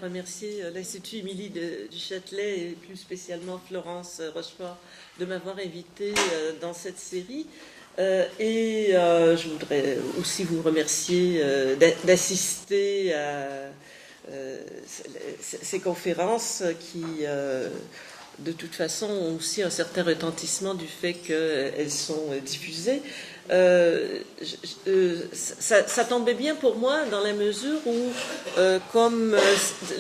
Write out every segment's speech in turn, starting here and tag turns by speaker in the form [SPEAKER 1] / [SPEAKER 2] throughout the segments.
[SPEAKER 1] remercier l'Institut Émilie du Châtelet et plus spécialement Florence Rochefort de m'avoir invitée dans cette série. Je voudrais aussi vous remercier d'assister à ces conférences qui, de toute façon, ont aussi un certain retentissement du fait qu'elles sont diffusées. Ça tombait bien pour moi dans la mesure où, comme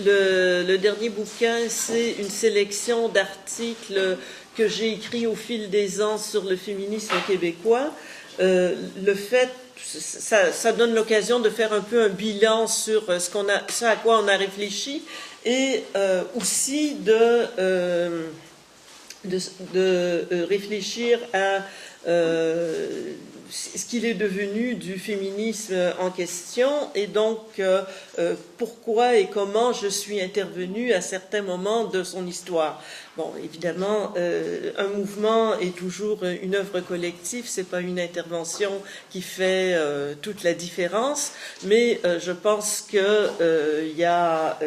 [SPEAKER 1] le dernier bouquin, c'est une sélection d'articles que j'ai écrits au fil des ans sur le féminisme québécois, le fait, ça donne l'occasion de faire un peu un bilan sur ce à quoi on a réfléchi et aussi de réfléchir à ce qu'il est devenu du féminisme en question et donc pourquoi et comment je suis intervenue à certains moments de son histoire. Bon, évidemment, un mouvement est toujours une œuvre collective, c'est pas une intervention qui fait toute la différence, mais je pense que il y a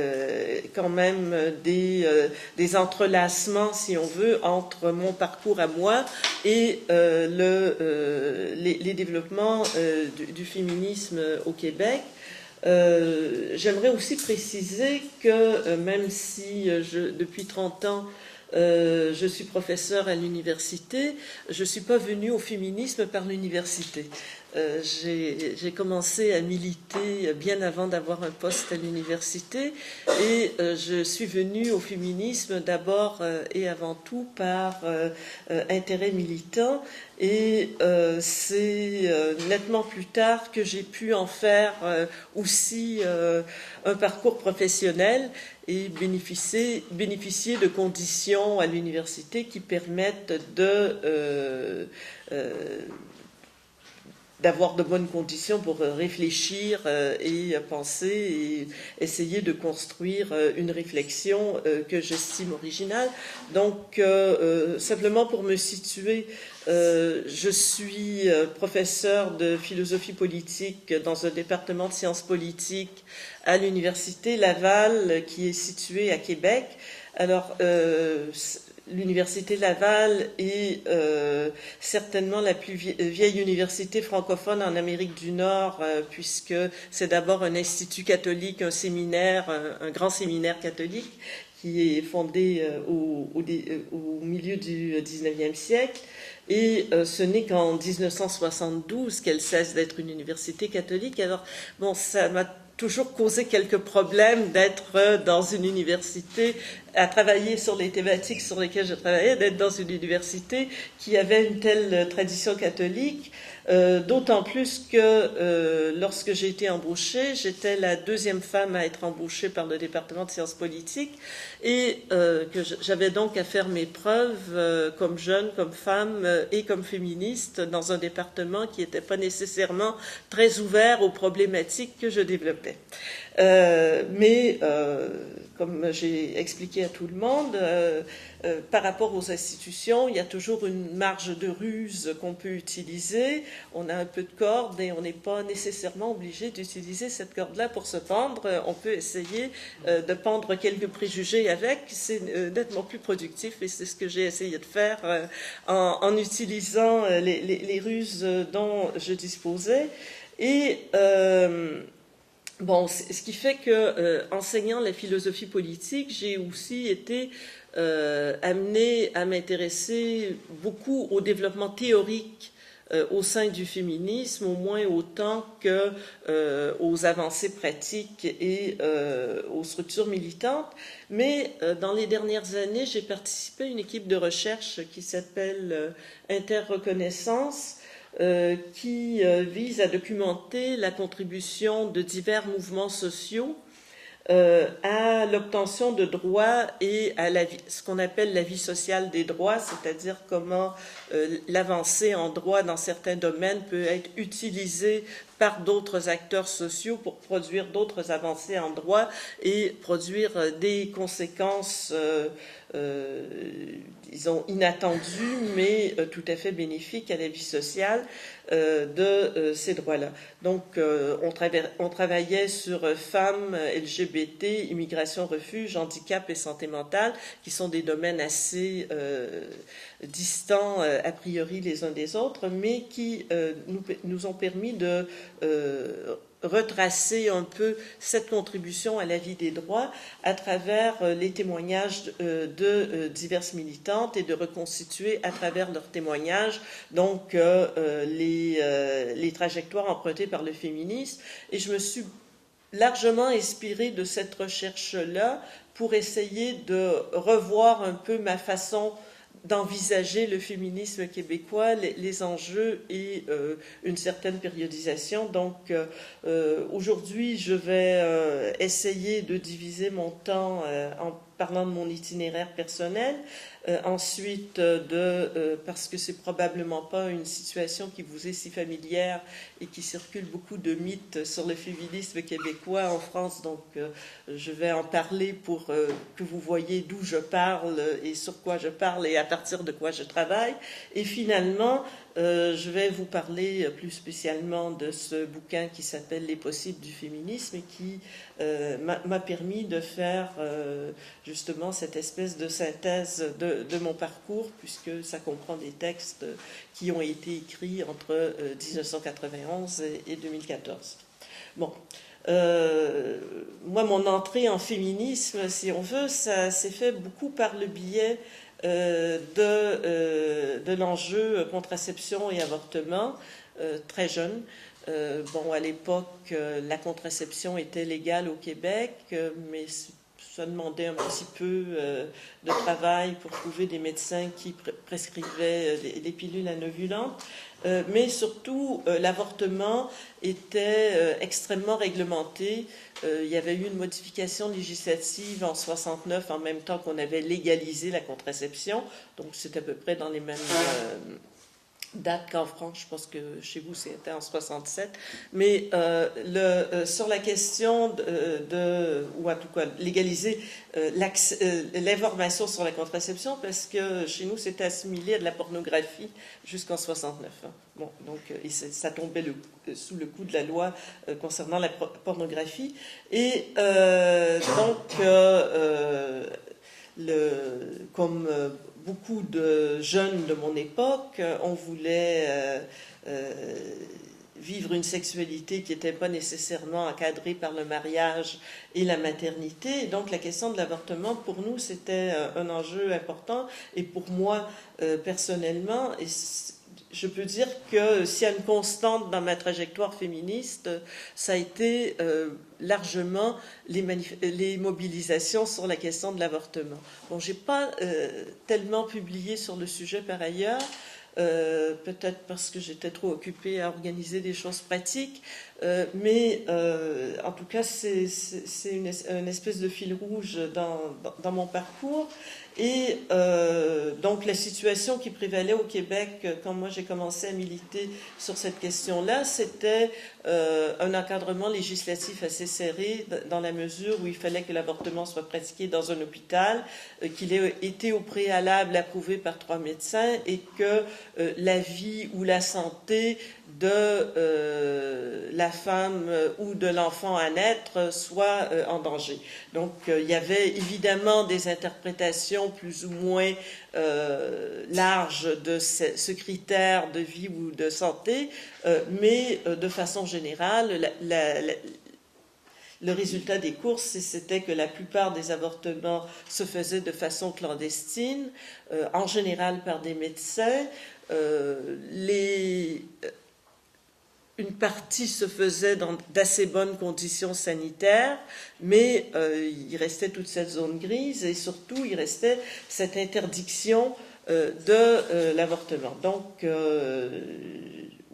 [SPEAKER 1] quand même des entrelacements, si on veut, entre mon parcours à moi et les développements du féminisme au Québec. J'aimerais aussi préciser que même si depuis 30 ans je suis professeure à l'université, je ne suis pas venue au féminisme par l'université. J'ai commencé à militer bien avant d'avoir un poste à l'université et je suis venue au féminisme d'abord et avant tout par intérêt militant et c'est nettement plus tard que j'ai pu en faire aussi un parcours professionnel et bénéficier de conditions à l'université qui permettent d'avoir de bonnes conditions pour réfléchir et penser et essayer de construire une réflexion que j'estime originale. Donc, simplement pour me situer, je suis professeur de philosophie politique dans un département de sciences politiques à l'Université Laval, qui est située à Québec. Alors, l'Université Laval est certainement la plus vieille université francophone en Amérique du Nord, puisque c'est d'abord un institut catholique, un séminaire, un grand séminaire catholique, qui est fondé au milieu du 19e siècle. Et ce n'est qu'en 1972 qu'elle cesse d'être une université catholique. Alors, bon, ça m'a toujours causé quelques problèmes d'être dans une université, à travailler sur les thématiques sur lesquelles je travaillais, d'être dans une université qui avait une telle tradition catholique, d'autant plus que lorsque j'ai été embauchée, j'étais la deuxième femme à être embauchée par le département de sciences politiques et que j'avais donc à faire mes preuves comme jeune, comme femme et comme féministe dans un département qui n'était pas nécessairement très ouvert aux problématiques que je développais. Mais comme j'ai expliqué à tout le monde, par rapport aux institutions, il y a toujours une marge de ruse qu'on peut utiliser. On a un peu de corde et on n'est pas nécessairement obligé d'utiliser cette corde-là pour se pendre. On peut essayer de pendre quelques préjugés avec. C'est nettement plus productif et c'est ce que j'ai essayé de faire en utilisant les ruses dont je disposais. Et bon, ce qui fait que, enseignant la philosophie politique, j'ai aussi été amenée à m'intéresser beaucoup au développement théorique au sein du féminisme, au moins autant que aux avancées pratiques et aux structures militantes. Mais dans les dernières années, j'ai participé à une équipe de recherche qui s'appelle Interreconnaissance, qui vise à documenter la contribution de divers mouvements sociaux à l'obtention de droits et à ce qu'on appelle la vie sociale des droits, c'est-à-dire comment l'avancée en droit dans certains domaines peut être utilisée par d'autres acteurs sociaux pour produire d'autres avancées en droit et produire des conséquences disons, inattendus, mais tout à fait bénéfiques à la vie sociale de ces droits-là. Donc, on travaillait sur femmes, LGBT, immigration, refuge, handicap et santé mentale, qui sont des domaines assez distants a priori les uns des autres, mais qui nous ont permis de retracer un peu cette contribution à la vie des droits à travers les témoignages de diverses militantes et de reconstituer à travers leurs témoignages donc les trajectoires empruntées par le féminisme. Et je me suis largement inspirée de cette recherche-là pour essayer de revoir un peu ma façon d'envisager le féminisme québécois, les enjeux et une certaine périodisation. Donc aujourd'hui, je vais essayer de diviser mon temps en parlant de mon itinéraire personnel, ensuite parce que c'est probablement pas une situation qui vous est si familière et qui circule beaucoup de mythes sur le féminisme québécois en France, donc je vais en parler pour que vous voyez d'où je parle et sur quoi je parle et à partir de quoi je travaille. Et finalement, je vais vous parler plus spécialement de ce bouquin qui s'appelle Les possibles du féminisme et qui m'a permis de faire justement cette espèce de synthèse de mon parcours, puisque ça comprend des textes qui ont été écrits entre 1991 et 2014. Bon. Moi, mon entrée en féminisme, si on veut, ça s'est fait beaucoup par le biais de l'enjeu contraception et avortement, très jeune. Bon, à l'époque, la contraception était légale au Québec, mais ça demandait un petit peu de travail pour trouver des médecins qui prescrivaient les pilules anovulantes. Mais surtout, l'avortement était extrêmement réglementé. Il y avait eu une modification législative en 69, en même temps qu'on avait légalisé la contraception. Donc, c'est à peu près dans les mêmes dates qu'en France. Je pense que chez vous, c'était en 67. Mais sur la question ou en tout cas, légaliser l'information sur la contraception, parce que chez nous, c'était assimilé à de la pornographie jusqu'en 69. Hein. Bon, donc, ça tombait sous le coup de la loi concernant la pornographie. Et comme beaucoup de jeunes de mon époque, on voulait vivre une sexualité qui n'était pas nécessairement encadrée par le mariage et la maternité. Et donc la question de l'avortement, pour nous, c'était un enjeu important. Et pour moi, personnellement, je peux dire que s'il y a une constante dans ma trajectoire féministe, ça a été largement les mobilisations sur la question de l'avortement. Bon, j'ai pas tellement publié sur le sujet par ailleurs, peut-être parce que j'étais trop occupée à organiser des choses pratiques, mais en tout cas, c'est une espèce de fil rouge dans mon parcours. Et donc la situation qui prévalait au Québec quand moi j'ai commencé à militer sur cette question-là, c'était un encadrement législatif assez serré dans la mesure où il fallait que l'avortement soit pratiqué dans un hôpital, qu'il ait été au préalable approuvé par 3 médecins et que la vie ou la santé de la femme ou de l'enfant à naître soit en danger. Donc il y avait évidemment des interprétations plus ou moins larges de ce critère de vie ou de santé, mais de façon générale, le résultat des courses, c'était que la plupart des avortements se faisaient de façon clandestine, en général par des médecins. Une partie se faisait dans d'assez bonnes conditions sanitaires, mais il restait toute cette zone grise et surtout il restait cette interdiction de l'avortement. Donc,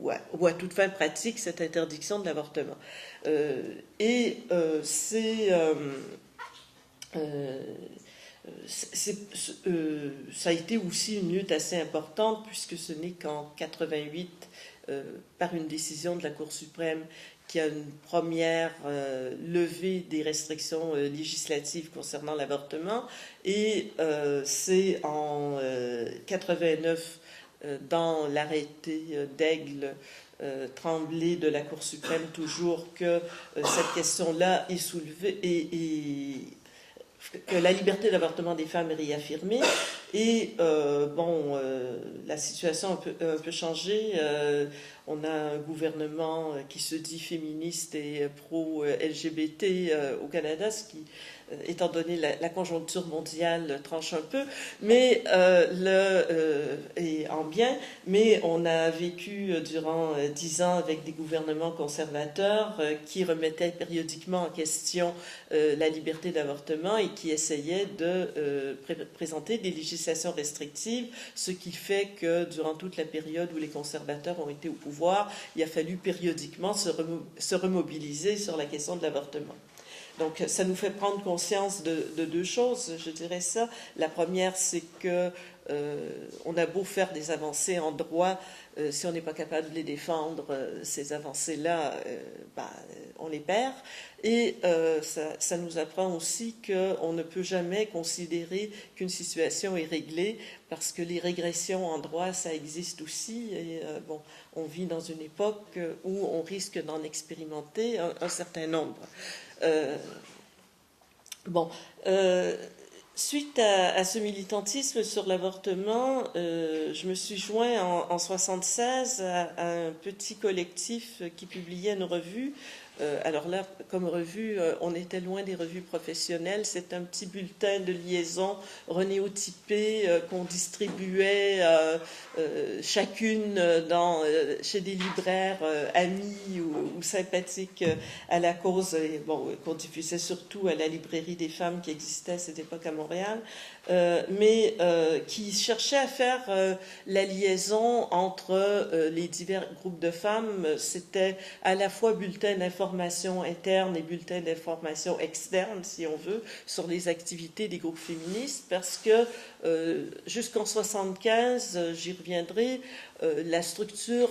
[SPEAKER 1] ou à toute fin pratique, cette interdiction de l'avortement. ça a été aussi une lutte assez importante, puisque ce n'est qu'en 88, par une décision de la Cour suprême, qu'il y a une première levée des restrictions législatives concernant l'avortement, et c'est en 89, dans l'arrêté d'Aigle Tremblay de la Cour suprême, toujours, que cette question-là est soulevée, et que la liberté d'avortement des femmes est réaffirmée. Et la situation a un peu changé. On a un gouvernement qui se dit féministe et pro-LGBT au Canada, ce qui, étant donné la conjoncture mondiale, tranche un peu, mais et en bien. Mais on a vécu durant 10 ans avec des gouvernements conservateurs qui remettaient périodiquement en question la liberté d'avortement et qui essayaient de présenter des législations restrictives, ce qui fait que durant toute la période où les conservateurs ont été au pouvoir, il a fallu périodiquement se remobiliser sur la question de l'avortement. Donc, ça nous fait prendre conscience de deux choses, je dirais ça. La première, c'est que on a beau faire des avancées en droit, si on n'est pas capable de les défendre, ces avancées-là, on les perd. Et ça nous apprend aussi qu'on ne peut jamais considérer qu'une situation est réglée, parce que les régressions en droit, ça existe aussi. Et on vit dans une époque où on risque d'en expérimenter un certain nombre. Suite à ce militantisme sur l'avortement, je me suis joint en 1976 à un petit collectif qui publiait une revue. Alors là, comme revue, on était loin des revues professionnelles. C'est un petit bulletin de liaison renéotypé qu'on distribuait chacune chez des libraires amis ou sympathiques à la cause, et qu'on diffusait surtout à la librairie des femmes qui existait à cette époque à Montréal, mais qui cherchait à faire la liaison entre les divers groupes de femmes. C'était à la fois bulletin d'information interne et bulletin d'information externe, si on veut, sur les activités des groupes féministes, parce que jusqu'en 1975, j'y reviendrai, la structure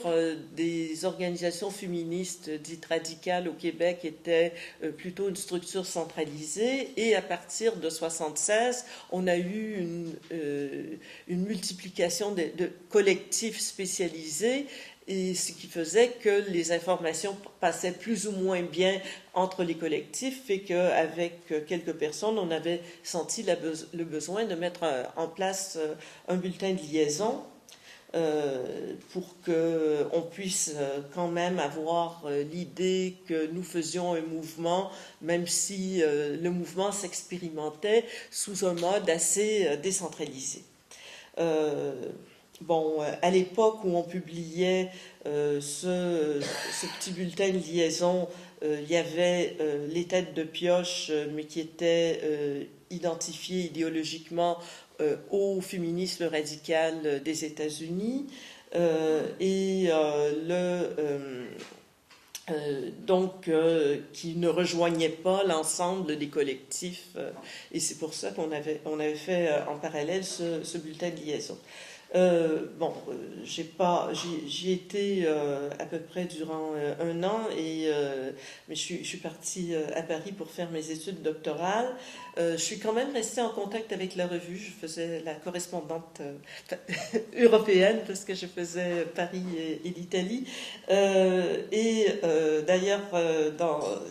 [SPEAKER 1] des organisations féministes dites radicales au Québec était plutôt une structure centralisée, et à partir de 1976, on a eu une multiplication de collectifs spécialisés, et ce qui faisait que les informations passaient plus ou moins bien entre les collectifs, et qu'avec quelques personnes, on avait senti le besoin de mettre en place un bulletin de liaison pour qu'on puisse quand même avoir l'idée que nous faisions un mouvement, même si le mouvement s'expérimentait sous un mode assez décentralisé. À l'époque où on publiait ce petit bulletin de liaison, il y avait les têtes de pioche, mais qui étaient identifiées idéologiquement au féminisme radical des États-Unis, qui ne rejoignait pas l'ensemble des collectifs, et c'est pour ça qu'on avait fait en parallèle ce bulletin de liaison. J'y étais à peu près durant un an, mais je suis partie à Paris pour faire mes études doctorales. Je suis quand même restée en contact avec la revue. Je faisais la correspondante européenne, parce que je faisais Paris et l'Italie. D'ailleurs,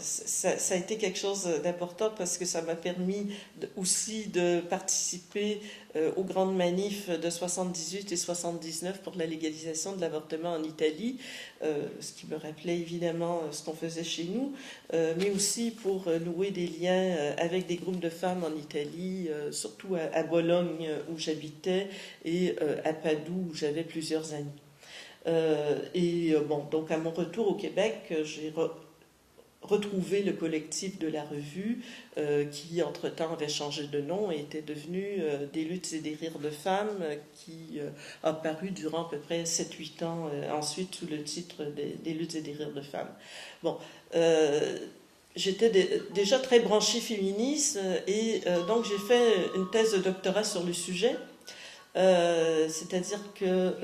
[SPEAKER 1] ça a été quelque chose d'important, parce que ça m'a permis aussi de participer aux grandes manifs de 78 et 79 pour la légalisation de l'avortement en Italie, ce qui me rappelait évidemment ce qu'on faisait chez nous, mais aussi pour nouer des liens avec des groupes de femmes en Italie, surtout à Bologne où j'habitais, et à Padoue où j'avais plusieurs amis. Donc à mon retour au Québec, j'ai retrouvé le collectif de la revue, qui entre-temps avait changé de nom et était devenu Des luttes et des rires de femmes, qui a paru durant à peu près 7-8 ans ensuite sous le titre des luttes et des rires de femmes. j'étais déjà très branchée féministe et donc j'ai fait une thèse de doctorat sur le sujet. C'est-à-dire que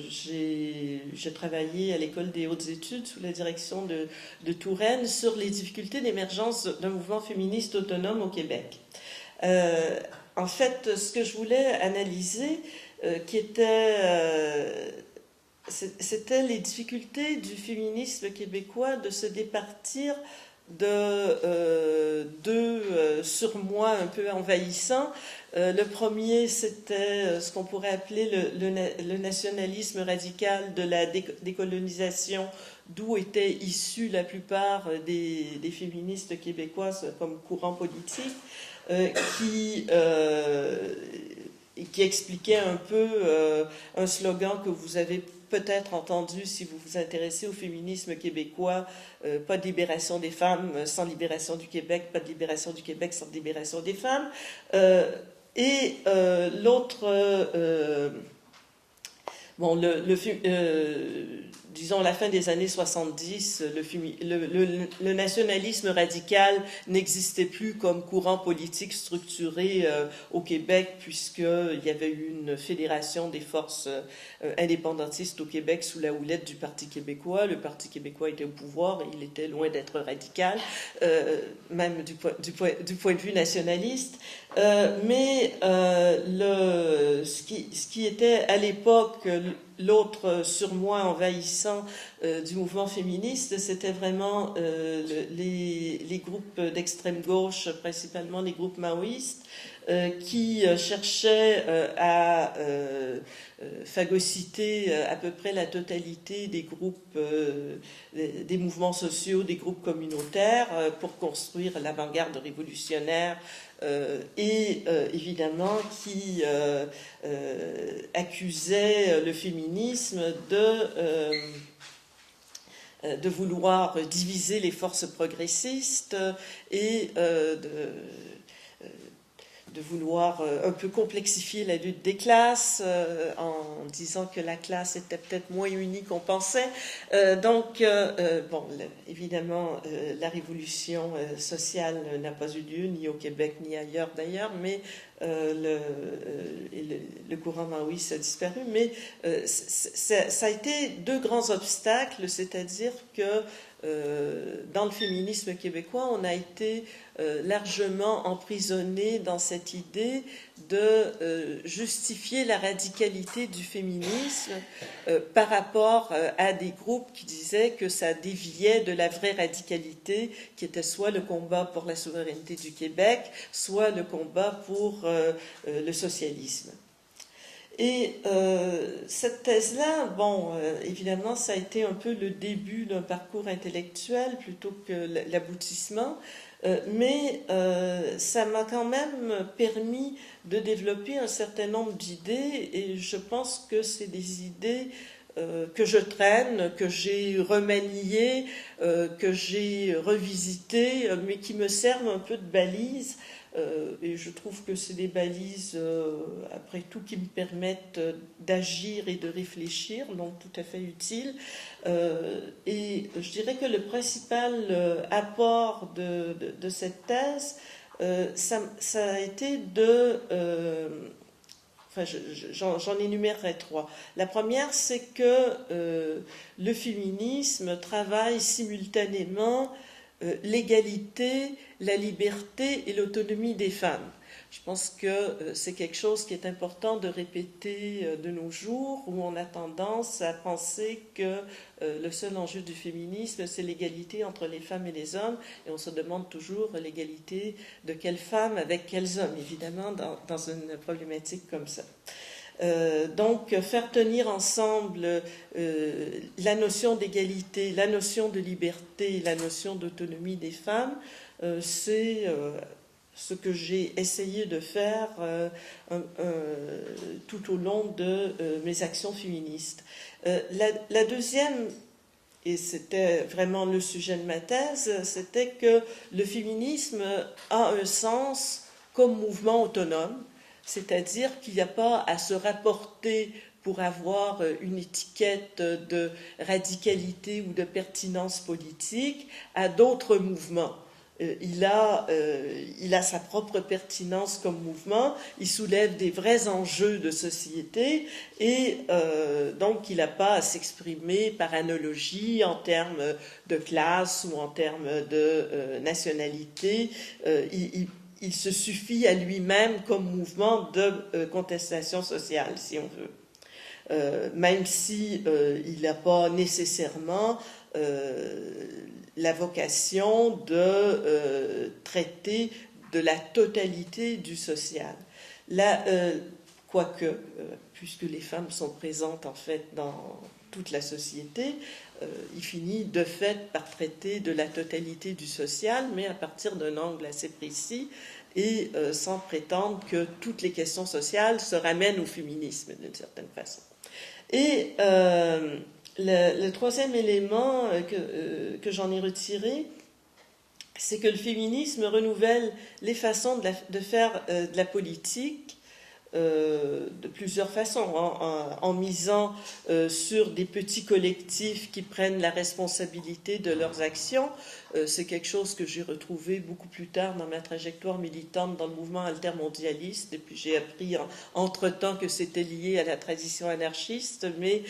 [SPEAKER 1] j'ai travaillé à l'École des hautes études sous la direction de Touraine sur les difficultés d'émergence d'un mouvement féministe autonome au Québec. En fait, ce que je voulais analyser, c'était les difficultés du féminisme québécois de se départir de deux surmoi un peu envahissants. Le premier, c'était ce qu'on pourrait appeler le nationalisme radical de la décolonisation, d'où étaient issus la plupart des féministes québécoises comme courant politique, qui expliquait un peu un slogan que vous avez peut-être entendu si vous vous intéressez au féminisme québécois, pas de libération des femmes sans libération du Québec, pas de libération du Québec sans libération des femmes. L'autre, bon, disons la fin des années 70, le nationalisme radical n'existait plus comme courant politique structuré au Québec, puisqu'il y avait eu une fédération des forces indépendantistes au Québec sous la houlette du Parti québécois. Le Parti québécois était au pouvoir et il était loin d'être radical, même du point de vue nationaliste. Ce qui était à l'époque l'autre surmoi envahissant du mouvement féministe, c'était vraiment les groupes d'extrême gauche, principalement les groupes maoïstes, qui cherchaient à phagocyter à peu près la totalité des groupes, des mouvements sociaux, des groupes communautaires, pour construire l'avant-garde révolutionnaire, évidemment qui accusait le féminisme de vouloir diviser les forces progressistes et de vouloir un peu complexifier la lutte des classes en disant que la classe était peut-être moins unie qu'on pensait. Évidemment, la révolution sociale n'a pas eu lieu, ni au Québec, ni ailleurs d'ailleurs, mais le courant maoïste a disparu. Mais ça a été deux grands obstacles, c'est-à-dire que dans le féminisme québécois, on a été largement emprisonné dans cette idée de justifier la radicalité du féminisme par rapport à des groupes qui disaient que ça déviait de la vraie radicalité, qui était soit le combat pour la souveraineté du Québec, soit le combat pour le socialisme. Et cette thèse-là, évidemment, ça a été un peu le début d'un parcours intellectuel plutôt que l'aboutissement, mais ça m'a quand même permis de développer un certain nombre d'idées, et je pense que c'est des idées que je traîne, que j'ai remaniées, que j'ai revisitées, mais qui me servent un peu de balises. Et je trouve que c'est des balises, après tout, qui me permettent d'agir et de réfléchir, donc tout à fait utiles. Et je dirais que le principal apport de cette thèse, ça a été j'en énumérerai trois. La première, c'est que le féminisme travaille simultanément l'égalité, la liberté et l'autonomie des femmes. Je pense que c'est quelque chose qui est important de répéter de nos jours, où on a tendance à penser que le seul enjeu du féminisme, c'est l'égalité entre les femmes et les hommes, et on se demande toujours l'égalité de quelles femmes avec quels hommes, évidemment, dans une problématique comme ça. Donc, faire tenir ensemble la notion d'égalité, la notion de liberté, la notion d'autonomie des femmes, c'est ce que j'ai essayé de faire tout au long de mes actions féministes. La deuxième, et c'était vraiment le sujet de ma thèse, c'était que le féminisme a un sens comme mouvement autonome, c'est-à-dire qu'il n'y a pas à se rapporter pour avoir une étiquette de radicalité ou de pertinence politique à d'autres mouvements. il a sa propre pertinence comme mouvement, il soulève des vrais enjeux de société et donc il n'a pas à s'exprimer par analogie en termes de classe ou en termes de nationalité. Il se suffit à lui-même comme mouvement de contestation sociale, si on veut. Même si il n'a pas nécessairement la vocation de traiter de la totalité du social. Là, quoique, puisque les femmes sont présentes en fait dans toute la société, il finit de fait par traiter de la totalité du social, mais à partir d'un angle assez précis et sans prétendre que toutes les questions sociales se ramènent au féminisme d'une certaine façon. Et le troisième élément que j'en ai retiré, c'est que le féminisme renouvelle les façons de faire de la politique de plusieurs façons, en misant sur des petits collectifs qui prennent la responsabilité de leurs actions. C'est quelque chose que j'ai retrouvé beaucoup plus tard dans ma trajectoire militante dans le mouvement altermondialiste, et puis j'ai appris entre-temps que c'était lié à la tradition anarchiste, mais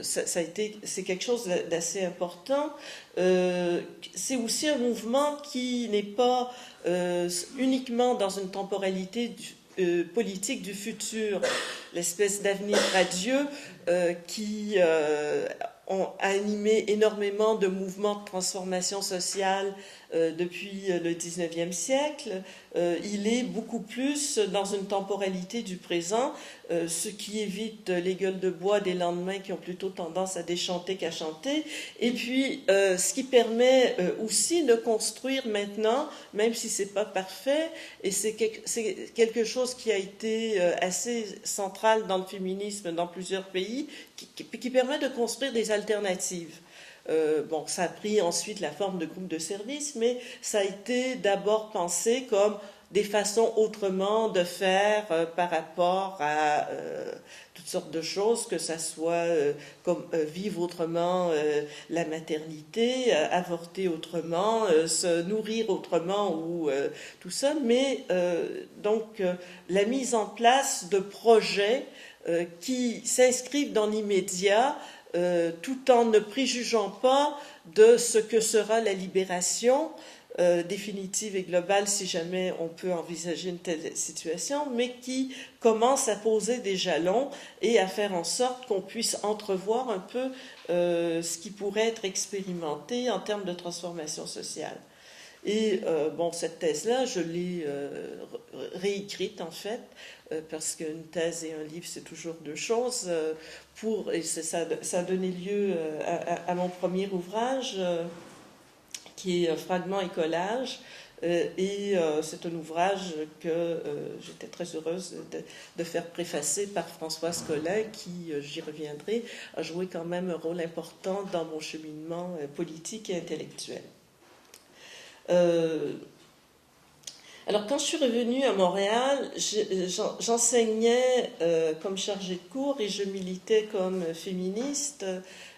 [SPEAKER 1] c'est quelque chose d'assez important. C'est aussi un mouvement qui n'est pas uniquement dans une temporalité politique du futur, l'espèce d'avenir radieux qui ont animé énormément de mouvements de transformation sociale depuis le 19e siècle. Il est beaucoup plus dans une temporalité du présent, ce qui évite les gueules de bois des lendemains qui ont plutôt tendance à déchanter qu'à chanter, et puis ce qui permet aussi de construire maintenant, même si c'est pas parfait, et c'est quelque chose qui a été assez central dans le féminisme dans plusieurs pays, qui permet de construire des alternatives. Bon, ça a pris ensuite la forme de groupes de services, mais ça a été d'abord pensé comme des façons autrement de faire par rapport à toutes sortes de choses, que ça soit comme vivre autrement la maternité, avorter autrement, se nourrir autrement ou tout ça, mais donc la mise en place de projets qui s'inscrivent dans l'immédiat tout en ne préjugeant pas de ce que sera la libération définitive et globale, si jamais on peut envisager une telle situation, mais qui commence à poser des jalons et à faire en sorte qu'on puisse entrevoir un peu ce qui pourrait être expérimenté en termes de transformation sociale. Et bon, cette thèse-là, je l'ai réécrite en fait, parce qu'une thèse et un livre, c'est toujours deux choses. Et ça a donné lieu à mon premier ouvrage, qui est Fragments et collages. Et c'est un ouvrage que j'étais très heureuse de faire préfacer par Françoise Collin, qui, j'y reviendrai, a joué quand même un rôle important dans mon cheminement politique et intellectuel. Alors, quand je suis revenue à Montréal, j'enseignais comme chargée de cours et je militais comme féministe,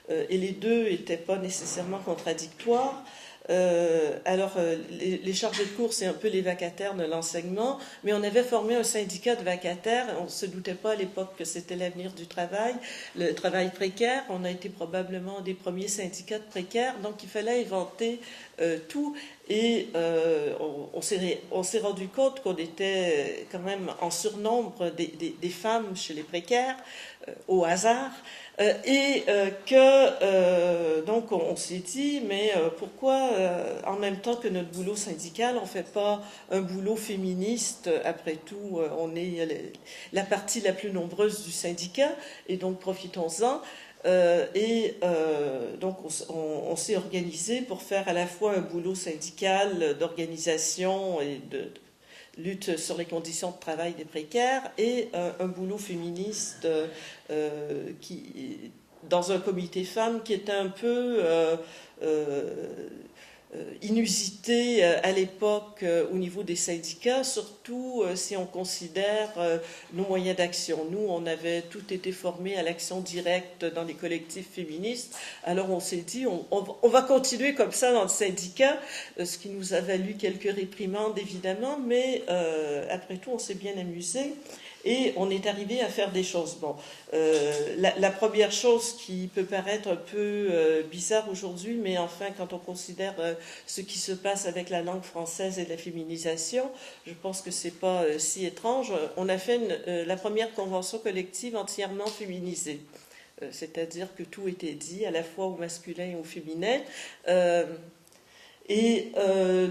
[SPEAKER 1] et les deux n'étaient pas nécessairement contradictoires. Les chargés de cours, c'est un peu les vacataires de l'enseignement, mais on avait formé un syndicat de vacataires. On ne se doutait pas à l'époque que c'était l'avenir du travail, le travail précaire. On a été probablement des premiers syndicats de précaires, donc il fallait inventer tout. Et on s'est rendu compte qu'on était quand même en surnombre des femmes chez les précaires, au hasard. Donc on s'est dit, mais pourquoi en même temps que notre boulot syndical, on ne fait pas un boulot féministe? Après tout, on est la partie la plus nombreuse du syndicat, et donc profitons-en. Donc on s'est organisé pour faire à la fois un boulot syndical d'organisation et de lutte sur les conditions de travail des précaires, et un boulot féministe dans un comité femmes qui était un peu inusité à l'époque au niveau des syndicats, surtout si on considère nos moyens d'action. Nous, on avait tout été formés à l'action directe dans les collectifs féministes, alors on s'est dit, on va continuer comme ça dans le syndicat, ce qui nous a valu quelques réprimandes évidemment, mais après tout, on s'est bien amusé. Et on est arrivé à faire des choses. Bon, la première chose qui peut paraître un peu bizarre aujourd'hui, mais enfin, quand on considère ce qui se passe avec la langue française et la féminisation, je pense que c'est pas si étrange. On a fait la première convention collective entièrement féminisée. C'est-à-dire que tout était dit, à la fois au masculin et au féminin.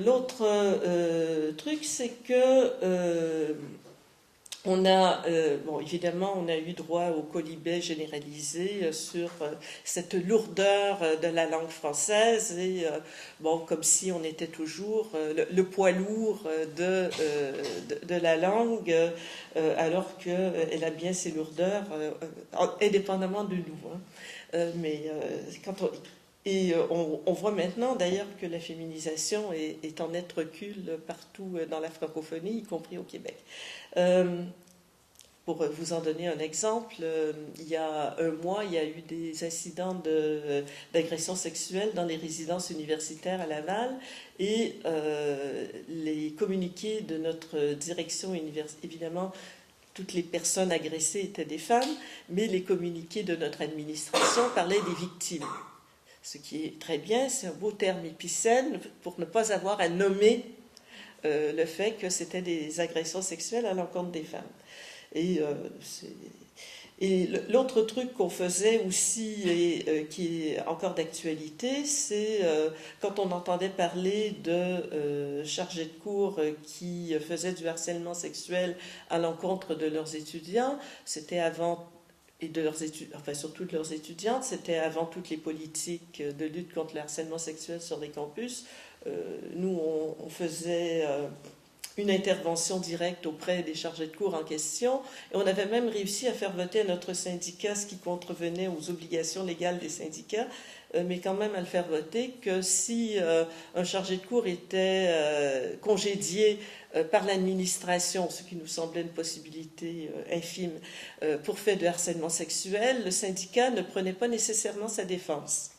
[SPEAKER 1] L'autre truc, c'est que on a, bon, évidemment, on a eu droit au quolibet généralisé sur cette lourdeur de la langue française et, bon, comme si on était toujours le poids lourd de la langue, alors qu'elle a bien ses lourdeurs, indépendamment de nous. Hein. On voit maintenant d'ailleurs que la féminisation est en net recul partout dans la francophonie, y compris au Québec. Pour vous en donner un exemple, il y a un mois, il y a eu des incidents d'agression sexuelle dans les résidences universitaires à Laval et les communiqués de notre direction universitaire, évidemment, toutes les personnes agressées étaient des femmes, mais les communiqués de notre administration parlaient des victimes. Ce qui est très bien, c'est un beau terme épicène pour ne pas avoir à nommer le fait que c'était des agressions sexuelles à l'encontre des femmes. Et l'autre truc qu'on faisait aussi et qui est encore d'actualité, c'est quand on entendait parler de chargés de cours qui faisaient du harcèlement sexuel à l'encontre de leurs étudiants, c'était avant et de leurs enfin surtout de leurs étudiantes, c'était avant toutes les politiques de lutte contre le harcèlement sexuel sur les campus. Nous, on faisait une intervention directe auprès des chargés de cours en question, et on avait même réussi à faire voter à notre syndicat ce qui contrevenait aux obligations légales des syndicats, mais quand même à le faire voter que si un chargé de cours était congédié par l'administration, ce qui nous semblait une possibilité infime, pour fait de harcèlement sexuel, le syndicat ne prenait pas nécessairement sa défense.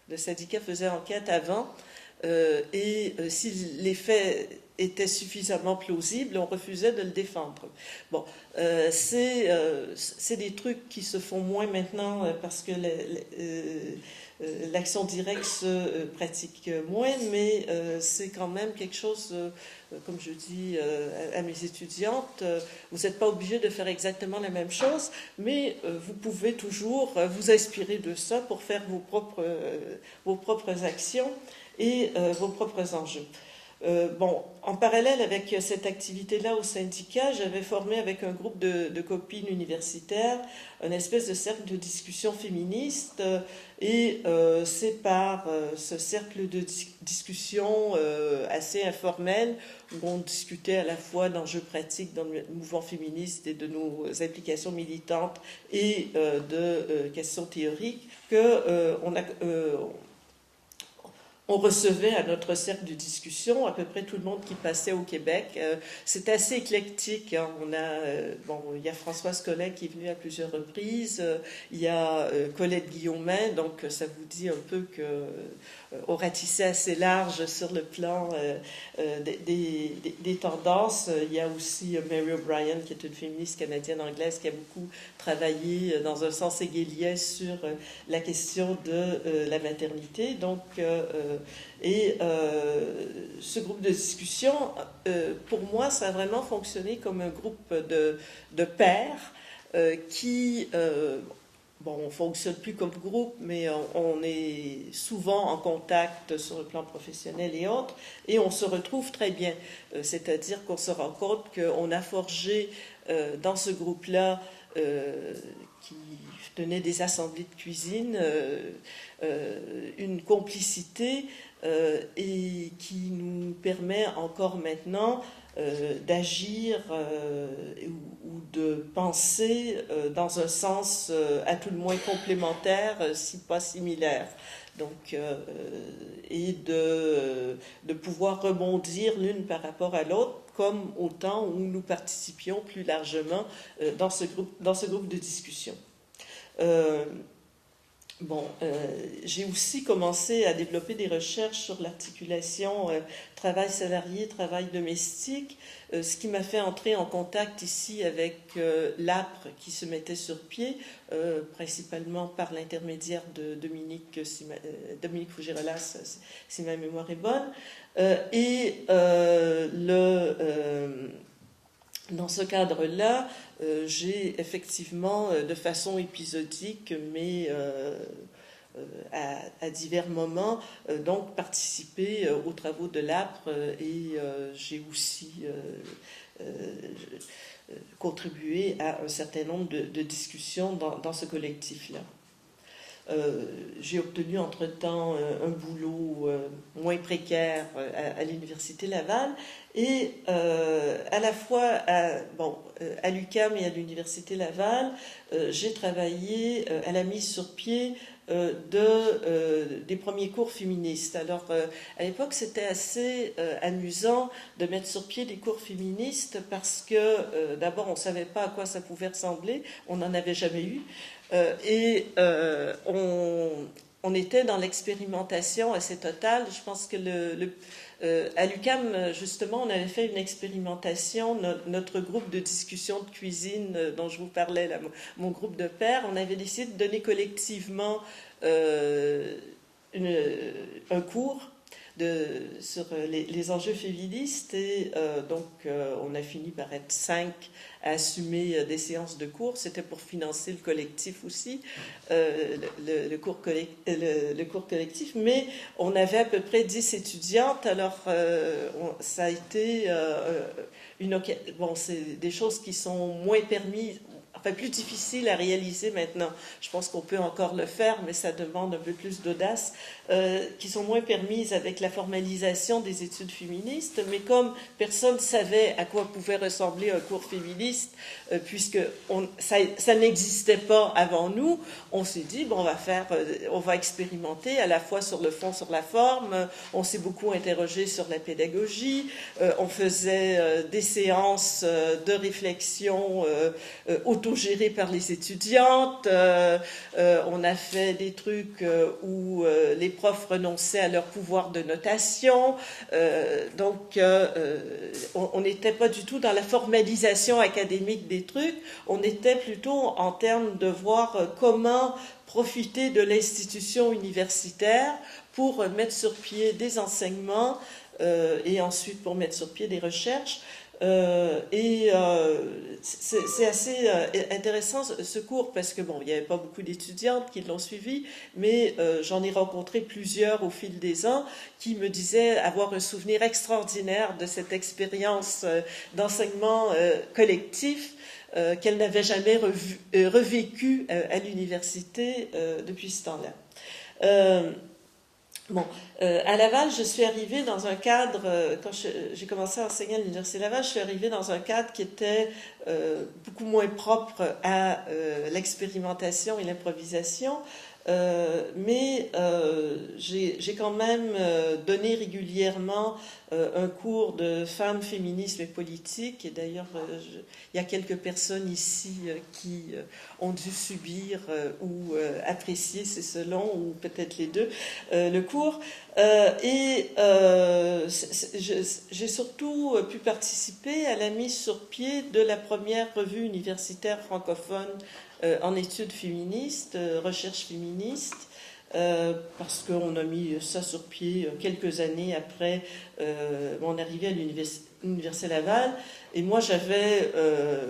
[SPEAKER 1] Le syndicat faisait enquête avant, et si les faits étaient suffisamment plausibles, on refusait de le défendre. Bon, c'est des trucs qui se font moins maintenant parce que l'action directe se pratique moins, mais c'est quand même quelque chose, comme je dis à mes étudiantes, vous n'êtes pas obligé de faire exactement la même chose, mais vous pouvez toujours vous inspirer de ça pour faire vos propres actions et vos propres enjeux. Bon, en parallèle avec cette activité-là au syndicat, j'avais formé avec un groupe de copines universitaires une espèce de cercle de discussion féministe et c'est par ce cercle de discussion assez informel où on discutait à la fois d'enjeux pratiques dans le mouvement féministe et de nos implications militantes et de questions théoriques on recevait à notre cercle de discussion à peu près tout le monde qui passait au Québec. C'est assez éclectique. Hein. Il y a Françoise Collet qui est venue à plusieurs reprises. Il y a Colette Guillaumin. Donc, ça vous dit un peu qu'on ratissait assez large sur le plan des tendances. Il y a aussi Mary O'Brien, qui est une féministe canadienne-anglaise qui a beaucoup travaillé dans un sens hegelien sur la question de la maternité. Donc, ce groupe de discussion, pour moi, ça a vraiment fonctionné comme un groupe de pairs qui, on ne fonctionne plus comme groupe, mais on est souvent en contact sur le plan professionnel et autres, et on se retrouve très bien. C'est-à-dire qu'on se rend compte qu'on a forgé dans ce groupe-là qui tenait des assemblées de cuisine, une complicité et qui nous permet encore maintenant d'agir ou de penser dans un sens à tout le moins complémentaire, si pas similaire. Donc, et de pouvoir rebondir l'une par rapport à l'autre, comme au temps où nous participions plus largement dans ce groupe de discussion. J'ai aussi commencé à développer des recherches sur l'articulation travail salarié, travail domestique, ce qui m'a fait entrer en contact ici avec l'APRE qui se mettait sur pied, principalement par l'intermédiaire de Dominique Fougirelas, si ma mémoire est bonne, dans ce cadre-là, j'ai effectivement, de façon épisodique, mais à divers moments, donc participé aux travaux de l'APRE et j'ai aussi contribué à un certain nombre de discussions dans ce collectif-là. J'ai obtenu entre-temps un boulot moins précaire à l'Université Laval et à la fois à l'UQAM et à l'Université Laval, j'ai travaillé à la mise sur pied des premiers cours féministes. Alors, à l'époque, c'était assez amusant de mettre sur pied des cours féministes parce que, d'abord, on ne savait pas à quoi ça pouvait ressembler, on n'en avait jamais eu. On était dans l'expérimentation assez totale. Je pense que à l'UQAM, justement, on avait fait une expérimentation, notre groupe de discussion de cuisine dont je vous parlais, là, mon groupe de pairs, on avait décidé de donner collectivement un cours sur les enjeux féministes et donc on a fini par être 5 à assumer des séances de cours. C'était pour financer le collectif aussi, le cours collectif, mais on avait à peu près 10 étudiantes, alors ça a été c'est des choses qui sont moins permises, plus difficile à réaliser maintenant. Je pense qu'on peut encore le faire, mais ça demande un peu plus d'audace, qui sont moins permises avec la formalisation des études féministes, mais comme personne ne savait à quoi pouvait ressembler un cours féministe, puisque ça n'existait pas avant nous, on s'est dit, on va expérimenter à la fois sur le fond, sur la forme, on s'est beaucoup interrogé sur la pédagogie, on faisait des séances de réflexion autogérées par les étudiantes, on a fait des trucs où les profs renonçaient à leur pouvoir de notation, donc on n'était pas du tout dans la formalisation académique des trucs, on était plutôt en termes de voir comment profiter de l'institution universitaire pour mettre sur pied des enseignements et ensuite pour mettre sur pied des recherches. C'est assez intéressant ce cours parce que il n'y avait pas beaucoup d'étudiantes qui l'ont suivi, mais j'en ai rencontré plusieurs au fil des ans qui me disaient avoir un souvenir extraordinaire de cette expérience d'enseignement collectif qu'elles n'avaient jamais revécu à l'université depuis ce temps-là. À Laval, je suis arrivée dans un cadre, quand j'ai commencé à enseigner à l'Université Laval, je suis arrivée dans un cadre qui était beaucoup moins propre à l'expérimentation et l'improvisation, mais j'ai quand même donné régulièrement un cours de femmes, féminisme et politique, et d'ailleurs il y a quelques personnes ici qui ont dû subir ou apprécier, c'est selon, ou peut-être les deux, le cours. J'ai surtout pu participer à la mise sur pied de la première revue universitaire francophone en études féministes, recherche féministe, parce qu'on a mis ça sur pied quelques années après mon arrivée à l'Université Laval. Et moi, j'avais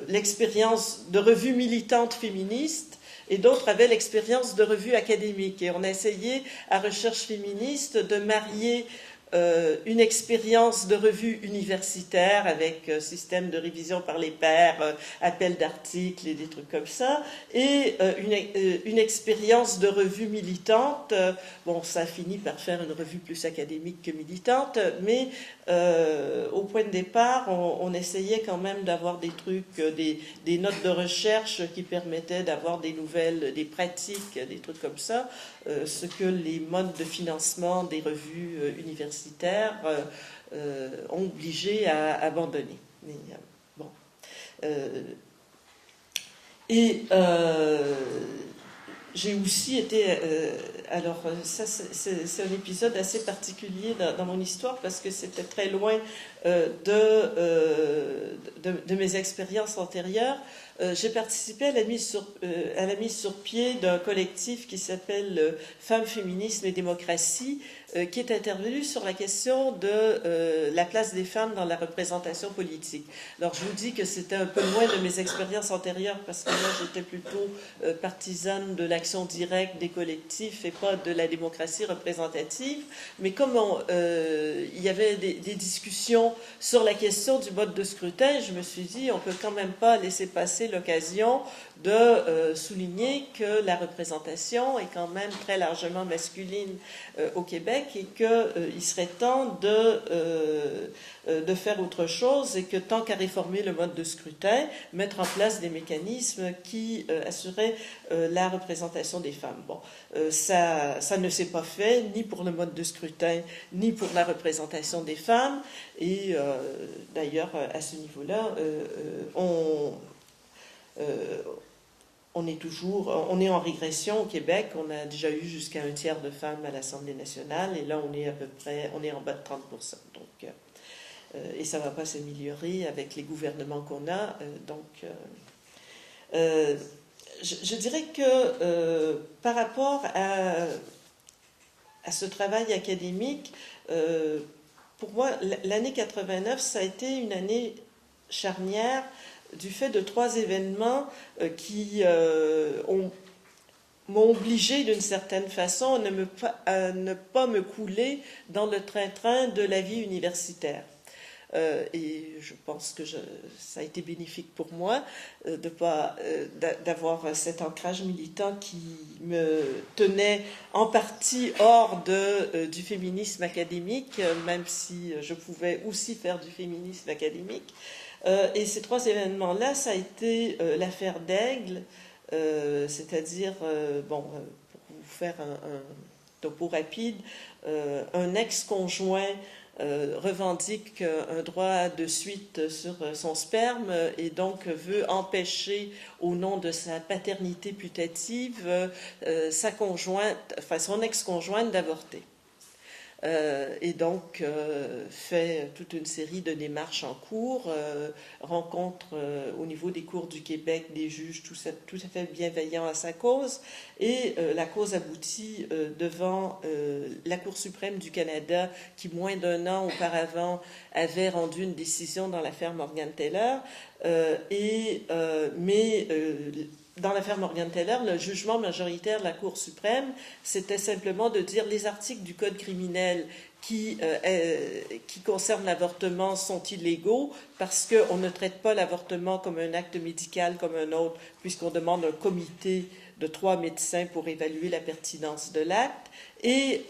[SPEAKER 1] l'expérience de revue militante féministe, et d'autres avaient l'expérience de revue académique. Et on a essayé, à Recherche féministe, de marier une expérience de revue universitaire avec système de révision par les pairs, appel d'articles et des trucs comme ça, et une expérience de revue militante. Bon, ça a fini par faire une revue plus académique que militante, mais au point de départ, on essayait quand même d'avoir des trucs, des notes de recherche qui permettaient d'avoir des nouvelles, des pratiques, des trucs comme ça, ce que les modes de financement des revues universitaires ont obligé à abandonner. Mais, bon. J'ai aussi été... alors, ça, c'est un épisode assez particulier dans mon histoire parce que c'était très loin de mes expériences antérieures. J'ai participé à la mise sur pied d'un collectif qui s'appelle Femmes, Féminisme et Démocratie, qui est intervenu sur la question de la place des femmes dans la représentation politique. Alors, je vous dis que c'était un peu loin de mes expériences antérieures parce que moi, j'étais plutôt partisane de l'action directe des collectifs et pas de la démocratie représentative. Mais comme il y avait des discussions sur la question du mode de scrutin, je me suis dit, on peut quand même pas laisser passer l'occasion de souligner que la représentation est quand même très largement masculine au Québec et qu'il serait temps de faire autre chose et que tant qu'à réformer le mode de scrutin, mettre en place des mécanismes qui assuraient la représentation des femmes. Bon, ça ne s'est pas fait ni pour le mode de scrutin ni pour la représentation des femmes et d'ailleurs à ce niveau-là on est en régression au Québec. On a déjà eu jusqu'à un tiers de femmes à l'Assemblée nationale et là on est en bas de 30%. Donc, et ça ne va pas s'améliorer avec les gouvernements qu'on a. Je dirais que par rapport à ce travail académique, pour moi, l'année 89, ça a été une année charnière du fait de 3 événements qui m'ont obligé d'une certaine façon à ne pas me couler dans le train-train de la vie universitaire. Et je pense que ça a été bénéfique pour moi d'avoir cet ancrage militant qui me tenait en partie hors du féminisme académique, même si je pouvais aussi faire du féminisme académique. Et ces 3 événements-là, ça a été l'affaire d'Aigle, c'est-à-dire, pour vous faire un topo rapide, un ex-conjoint revendique un droit de suite sur son sperme et donc veut empêcher, au nom de sa paternité putative, son ex-conjointe d'avorter. Et donc fait toute une série de démarches en cours, rencontre au niveau des cours du Québec des juges tout à fait bienveillants à sa cause, et la cause aboutit devant la Cour suprême du Canada qui, moins d'1 an auparavant, avait rendu une décision dans l'affaire Morgan Taylor, dans l'affaire Morgan Taylor, le jugement majoritaire de la Cour suprême, c'était simplement de dire les articles du Code criminel qui concernent l'avortement sont illégaux parce qu'on ne traite pas l'avortement comme un acte médical comme un autre, puisqu'on demande un comité de 3 médecins pour évaluer la pertinence de l'acte, et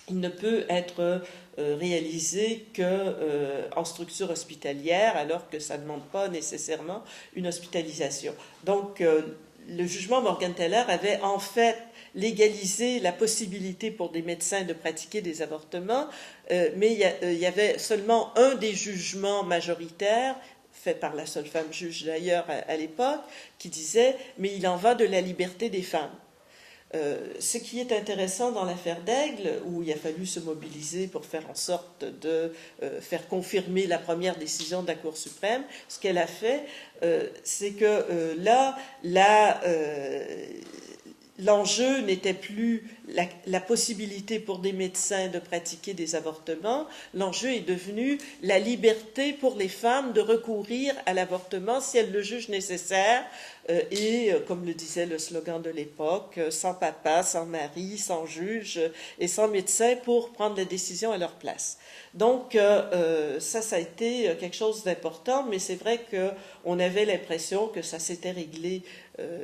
[SPEAKER 1] il ne peut être réalisé qu'en structure hospitalière, alors que ça ne demande pas nécessairement une hospitalisation. Donc, le jugement Morgan Taylor avait en fait légalisé la possibilité pour des médecins de pratiquer des avortements, mais il y avait seulement un des jugements majoritaires, fait par la seule femme juge d'ailleurs à l'époque, qui disait « mais il en va de la liberté des femmes ». Ce qui est intéressant dans l'affaire d'Aigle, où il a fallu se mobiliser pour faire en sorte de faire confirmer la première décision de la Cour suprême, ce qu'elle a fait, c'est que l'enjeu n'était plus la possibilité pour des médecins de pratiquer des avortements, l'enjeu est devenu la liberté pour les femmes de recourir à l'avortement si elles le jugent nécessaire, et, comme le disait le slogan de l'époque, sans papa, sans mari, sans juge et sans médecin pour prendre la décision à leur place. Donc, ça a été quelque chose d'important, mais c'est vrai qu'on avait l'impression que ça s'était réglé,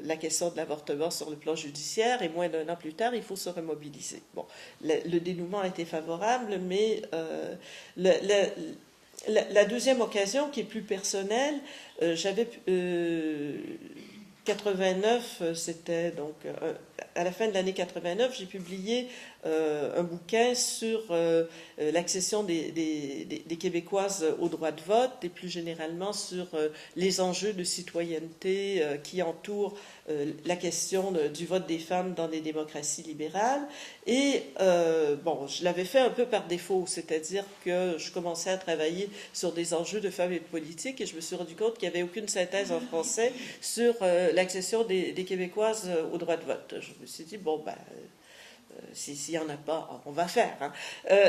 [SPEAKER 1] la question de l'avortement sur le plan judiciaire, et moins d'un an plus tard, il faut se remobiliser. Bon, le dénouement a été favorable, mais la deuxième occasion, qui est plus personnelle, j'avais 89, c'était donc à la fin de l'année 89, j'ai publié un bouquin sur l'accession des Québécoises au droit de vote et plus généralement sur les enjeux de citoyenneté qui entourent la question du vote des femmes dans les démocraties libérales. Et bon, je l'avais fait un peu par défaut, c'est-à-dire que je commençais à travailler sur des enjeux de femmes et de politique et je me suis rendu compte qu'il n'y avait aucune synthèse en français sur l'accession des Québécoises au droit de vote. Je me suis dit, bon, ben, s'il n'y en a pas, on va faire. Hein.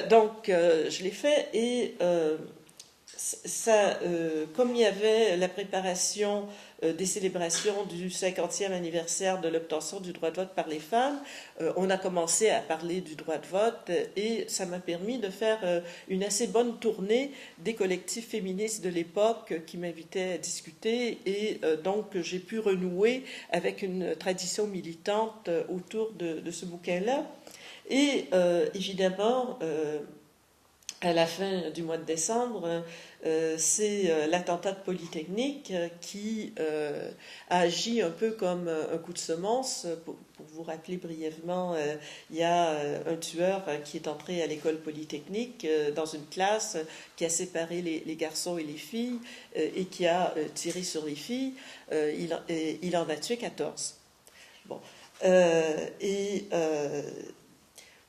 [SPEAKER 1] Donc, je l'ai fait et ça, comme il y avait la préparation des célébrations du 50e anniversaire de l'obtention du droit de vote par les femmes, on a commencé à parler du droit de vote et ça m'a permis de faire une assez bonne tournée des collectifs féministes de l'époque qui m'invitaient à discuter et donc j'ai pu renouer avec une tradition militante autour de ce bouquin-là. Et évidemment, à la fin du mois de décembre, c'est l'attentat de Polytechnique qui a agi un peu comme un coup de semence. Pour vous rappeler brièvement, il y a un tueur qui est entré à l'école Polytechnique dans une classe, qui a séparé les garçons et les filles et qui a tiré sur les filles. Il en a tué 14. Bon.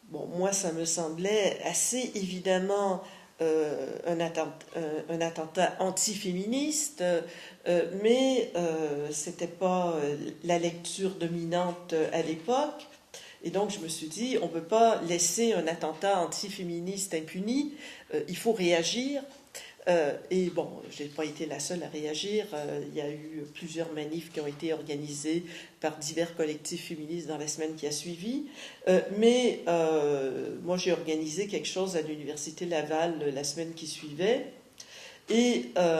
[SPEAKER 1] Bon, moi, ça me semblait assez évidemment un attentat antiféministe, mais c'était pas la lecture dominante à l'époque. Et donc, je me suis dit, on ne peut pas laisser un attentat antiféministe impuni, il faut réagir. Et bon, je n'ai pas été la seule à réagir. Il y a eu plusieurs manifs qui ont été organisés par divers collectifs féministes dans la semaine qui a suivi. Mais moi, j'ai organisé quelque chose à l'Université Laval la semaine qui suivait. Et là,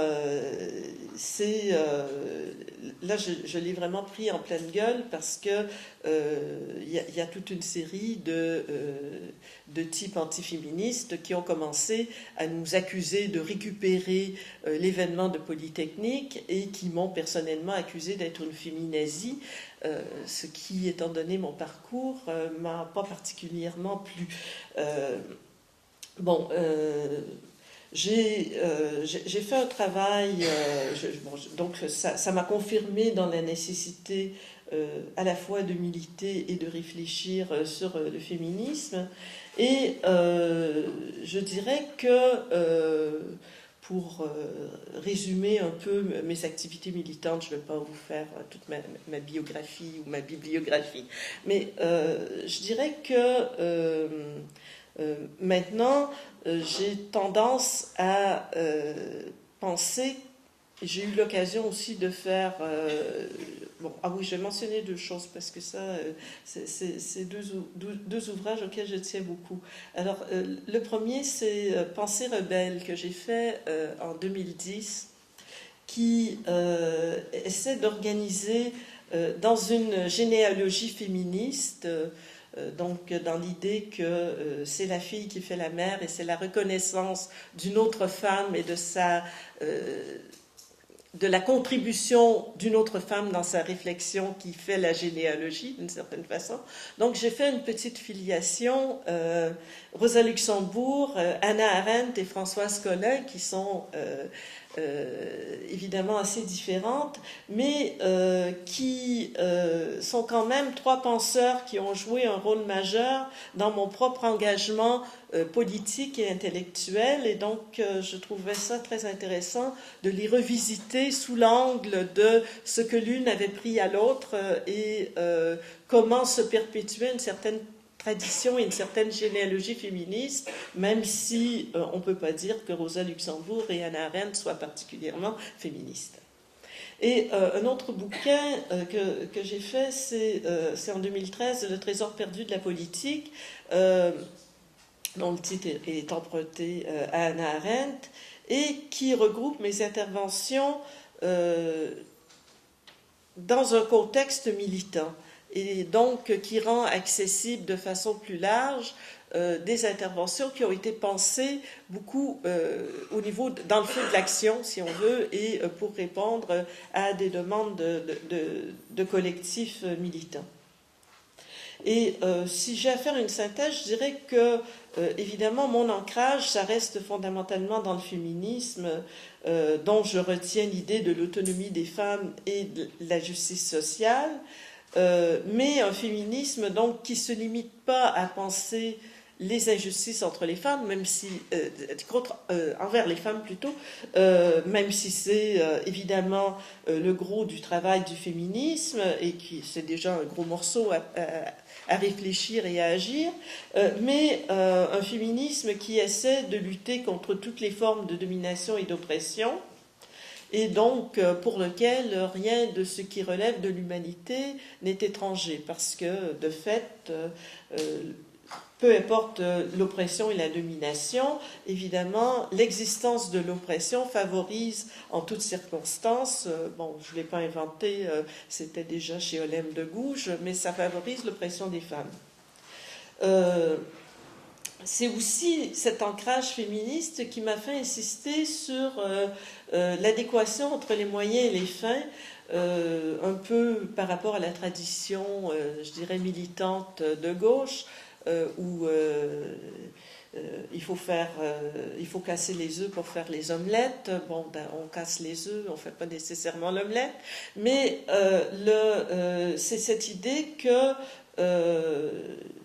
[SPEAKER 1] je l'ai vraiment pris en pleine gueule parce que y a toute une série de types antiféministes qui ont commencé à nous accuser de récupérer l'événement de Polytechnique et qui m'ont personnellement accusé d'être une féminazie, ce qui, étant donné mon parcours, m'a pas particulièrement plu. J'ai fait un travail, donc ça m'a confirmé dans la nécessité à la fois de militer et de réfléchir sur le féminisme. Et je dirais que, pour résumer un peu mes activités militantes, je ne vais pas vous faire toute ma biographie ou ma bibliographie, mais je dirais que maintenant, j'ai tendance à penser, j'ai eu l'occasion aussi de faire, oui, je vais mentionner deux choses parce que ça, c'est deux ouvrages auxquels je tiens beaucoup. Alors, le premier, c'est Pensée rebelle que j'ai fait en 2010, qui essaie d'organiser dans une généalogie féministe, donc dans l'idée que c'est la fille qui fait la mère et c'est la reconnaissance d'une autre femme et de la contribution d'une autre femme dans sa réflexion qui fait la généalogie d'une certaine façon. Donc j'ai fait une petite filiation, Rosa Luxembourg, Hannah Arendt et Françoise Collin, qui sont évidemment assez différentes, mais qui sont quand même trois penseurs qui ont joué un rôle majeur dans mon propre engagement politique et intellectuel, et donc je trouvais ça très intéressant de les revisiter sous l'angle de ce que l'une avait pris à l'autre et comment se perpétuait une certaine tradition et une certaine généalogie féministe, même si on ne peut pas dire que Rosa Luxembourg et Hannah Arendt soient particulièrement féministes. Et un autre bouquin que j'ai fait, c'est en 2013, Le trésor perdu de la politique, dont le titre est emprunté à Hannah Arendt, et qui regroupe mes interventions dans un contexte militant, et donc qui rend accessible de façon plus large des interventions qui ont été pensées beaucoup au niveau, dans le feu de l'action, si on veut, et pour répondre à des demandes de collectifs militants. Et si j'ai à faire une synthèse, je dirais que, évidemment, mon ancrage, ça reste fondamentalement dans le féminisme, dont je retiens l'idée de l'autonomie des femmes et de la justice sociale, mais un féminisme donc qui ne se limite pas à penser les injustices entre les femmes, même si envers les femmes plutôt, même si c'est évidemment le gros du travail du féminisme et qui c'est déjà un gros morceau à réfléchir et à agir, mais un féminisme qui essaie de lutter contre toutes les formes de domination et d'oppression, et donc pour lequel rien de ce qui relève de l'humanité n'est étranger, parce que de fait, peu importe l'oppression et la domination, évidemment, l'existence de l'oppression favorise en toutes circonstances, bon, je ne l'ai pas inventé, c'était déjà chez Olem de Gouges, mais ça favorise l'oppression des femmes. C'est aussi cet ancrage féministe qui m'a fait insister sur l'adéquation entre les moyens et les fins, un peu par rapport à la tradition, je dirais, militante de gauche, où il faut casser les œufs pour faire les omelettes. Bon, ben, on casse les œufs, on ne fait pas nécessairement l'omelette, mais c'est cette idée que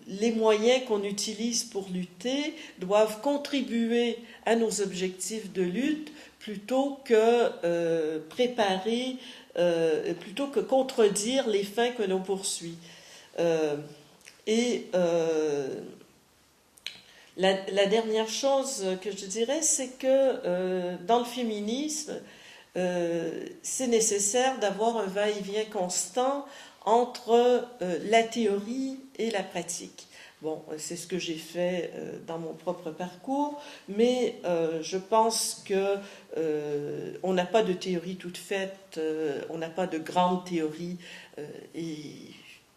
[SPEAKER 1] les moyens qu'on utilise pour lutter doivent contribuer à nos objectifs de lutte plutôt que préparer, plutôt que contredire les fins que l'on poursuit. La dernière chose que je dirais, c'est que dans le féminisme, c'est nécessaire d'avoir un va-et-vient constant entre la théorie et la pratique. Bon, c'est ce que j'ai fait dans mon propre parcours, mais je pense que on n'a pas de théorie toute faite, on n'a pas de grande théorie, et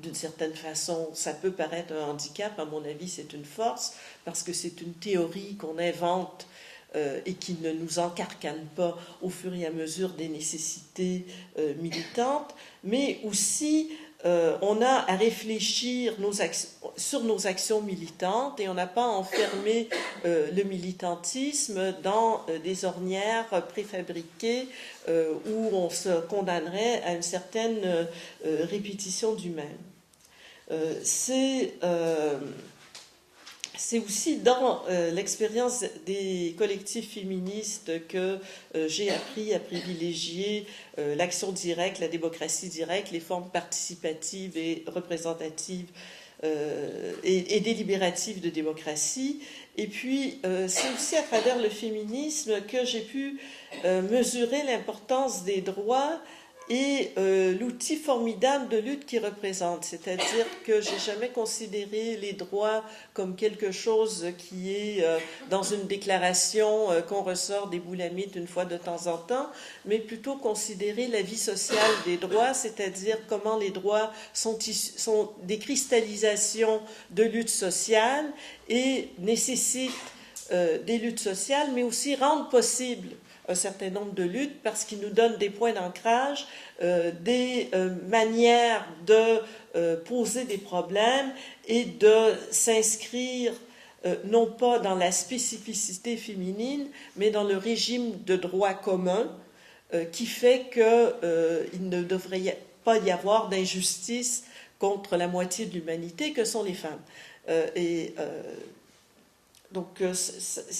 [SPEAKER 1] d'une certaine façon, ça peut paraître un handicap. À mon avis, c'est une force, parce que c'est une théorie qu'on invente et qui ne nous encarcane pas au fur et à mesure des nécessités militantes, mais aussi on a à réfléchir sur nos actions militantes, et on n'a pas à enfermer le militantisme dans des ornières préfabriquées où on se condamnerait à une certaine répétition du même. C'est aussi dans l'expérience des collectifs féministes que j'ai appris à privilégier l'action directe, la démocratie directe, les formes participatives et représentatives et délibératives de démocratie. Et puis, c'est aussi à travers le féminisme que j'ai pu mesurer l'importance des droits et l'outil formidable de lutte qu'ils représentent. C'est-à-dire que j'ai jamais considéré les droits comme quelque chose qui est dans une déclaration qu'on ressort des boulamites une fois de temps en temps, mais plutôt considérer la vie sociale des droits, c'est-à-dire comment les droits sont des cristallisations de lutte sociale et nécessitent des luttes sociales, mais aussi rendent possible un certain nombre de luttes, parce qu'ils nous donnent des points d'ancrage, des manières de poser des problèmes et de s'inscrire non pas dans la spécificité féminine, mais dans le régime de droit commun qui fait qu'il ne devrait pas y avoir d'injustice contre la moitié de l'humanité que sont les femmes. Donc,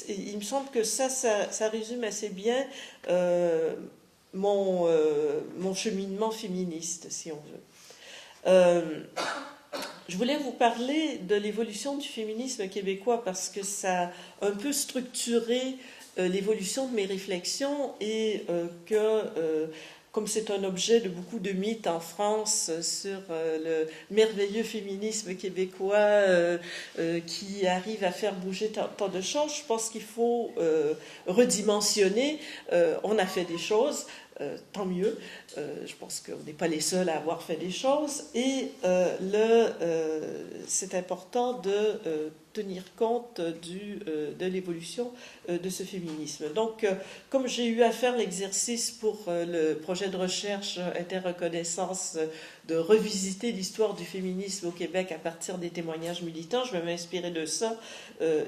[SPEAKER 1] il me semble que ça résume assez bien mon cheminement féministe, si on veut. Je voulais vous parler de l'évolution du féminisme québécois parce que ça a un peu structuré l'évolution de mes réflexions et comme c'est un objet de beaucoup de mythes en France sur le merveilleux féminisme québécois qui arrive à faire bouger tant de choses, je pense qu'il faut redimensionner. On a fait des choses, tant mieux. Je pense qu'on n'est pas les seuls à avoir fait des choses et c'est important de tenir compte de l'évolution de ce féminisme. Donc, comme j'ai eu à faire l'exercice pour le projet de recherche interreconnaissance de revisiter l'histoire du féminisme au Québec à partir des témoignages militants, je vais m'inspirer de ça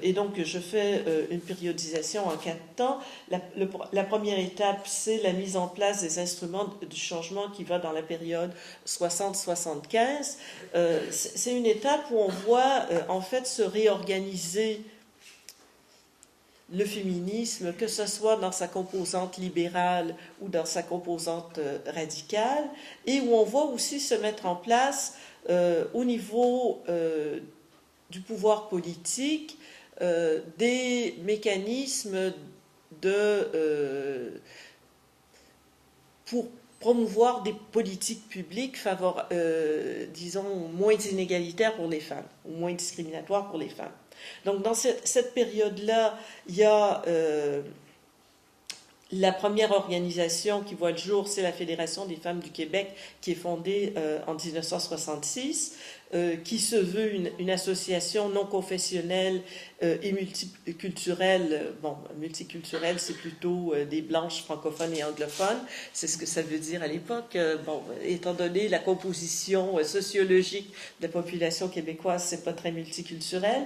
[SPEAKER 1] et donc je fais une périodisation en 4 temps. La première étape, c'est la mise en place des instruments du changement qui va dans la période 60-75. C'est une étape où on voit en fait se réorganiser le féminisme, que ce soit dans sa composante libérale ou dans sa composante radicale, et où on voit aussi se mettre en place au niveau du pouvoir politique des mécanismes pour promouvoir des politiques publiques disons, moins inégalitaires pour les femmes, ou moins discriminatoires pour les femmes. Donc, dans cette période-là, il y a la première organisation qui voit le jour, c'est la Fédération des femmes du Québec, qui est fondée en 1966, qui se veut une association non confessionnelle et multiculturelle. Bon, multiculturelle, c'est plutôt des blanches francophones et anglophones. C'est ce que ça veut dire à l'époque. Bon, étant donné la composition sociologique de la population québécoise, c'est pas très multiculturel.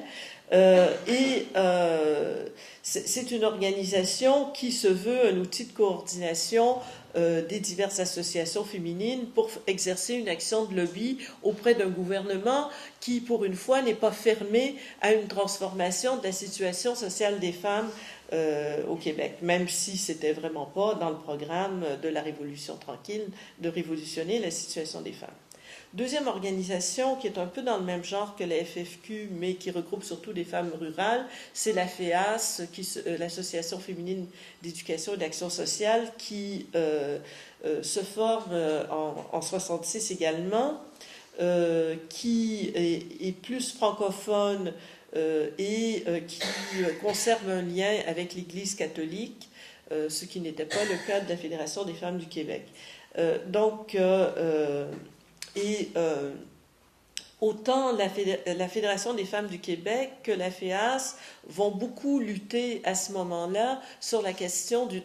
[SPEAKER 1] C'est une organisation qui se veut un outil de coordination des diverses associations féminines pour exercer une action de lobby auprès d'un gouvernement qui, pour une fois, n'est pas fermé à une transformation de la situation sociale des femmes au Québec, même si c'était vraiment pas dans le programme de la Révolution tranquille de révolutionner la situation des femmes. Deuxième organisation qui est un peu dans le même genre que la FFQ, mais qui regroupe surtout des femmes rurales, c'est la FEAS, l'Association féminine d'éducation et d'action sociale, qui se forme en 66 également, qui est plus francophone et qui conserve un lien avec l'Église catholique, ce qui n'était pas le cas de la Fédération des femmes du Québec. Autant la Fédération des femmes du Québec que la FEAS vont beaucoup lutter à ce moment-là sur la question de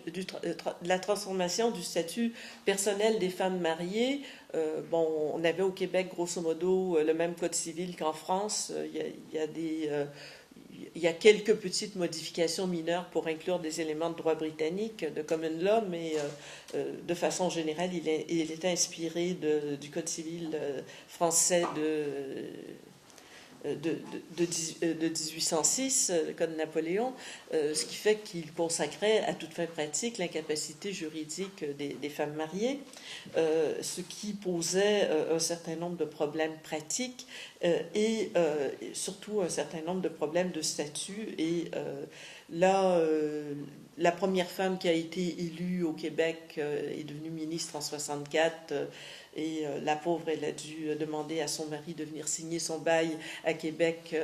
[SPEAKER 1] la transformation du statut personnel des femmes mariées. On avait au Québec, grosso modo, le même code civil qu'en France. Il y a quelques petites modifications mineures pour inclure des éléments de droit britannique, de common law, mais de façon générale, il est inspiré du Code civil français de 1806, le Code de Napoléon, ce qui fait qu'il consacrait à toute fin pratique l'incapacité juridique des femmes mariées, ce qui posait un certain nombre de problèmes pratiques et surtout un certain nombre de problèmes de statut. Et là, la première femme qui a été élue au Québec est devenue ministre en 64. Et la pauvre, elle a dû demander à son mari de venir signer son bail à Québec.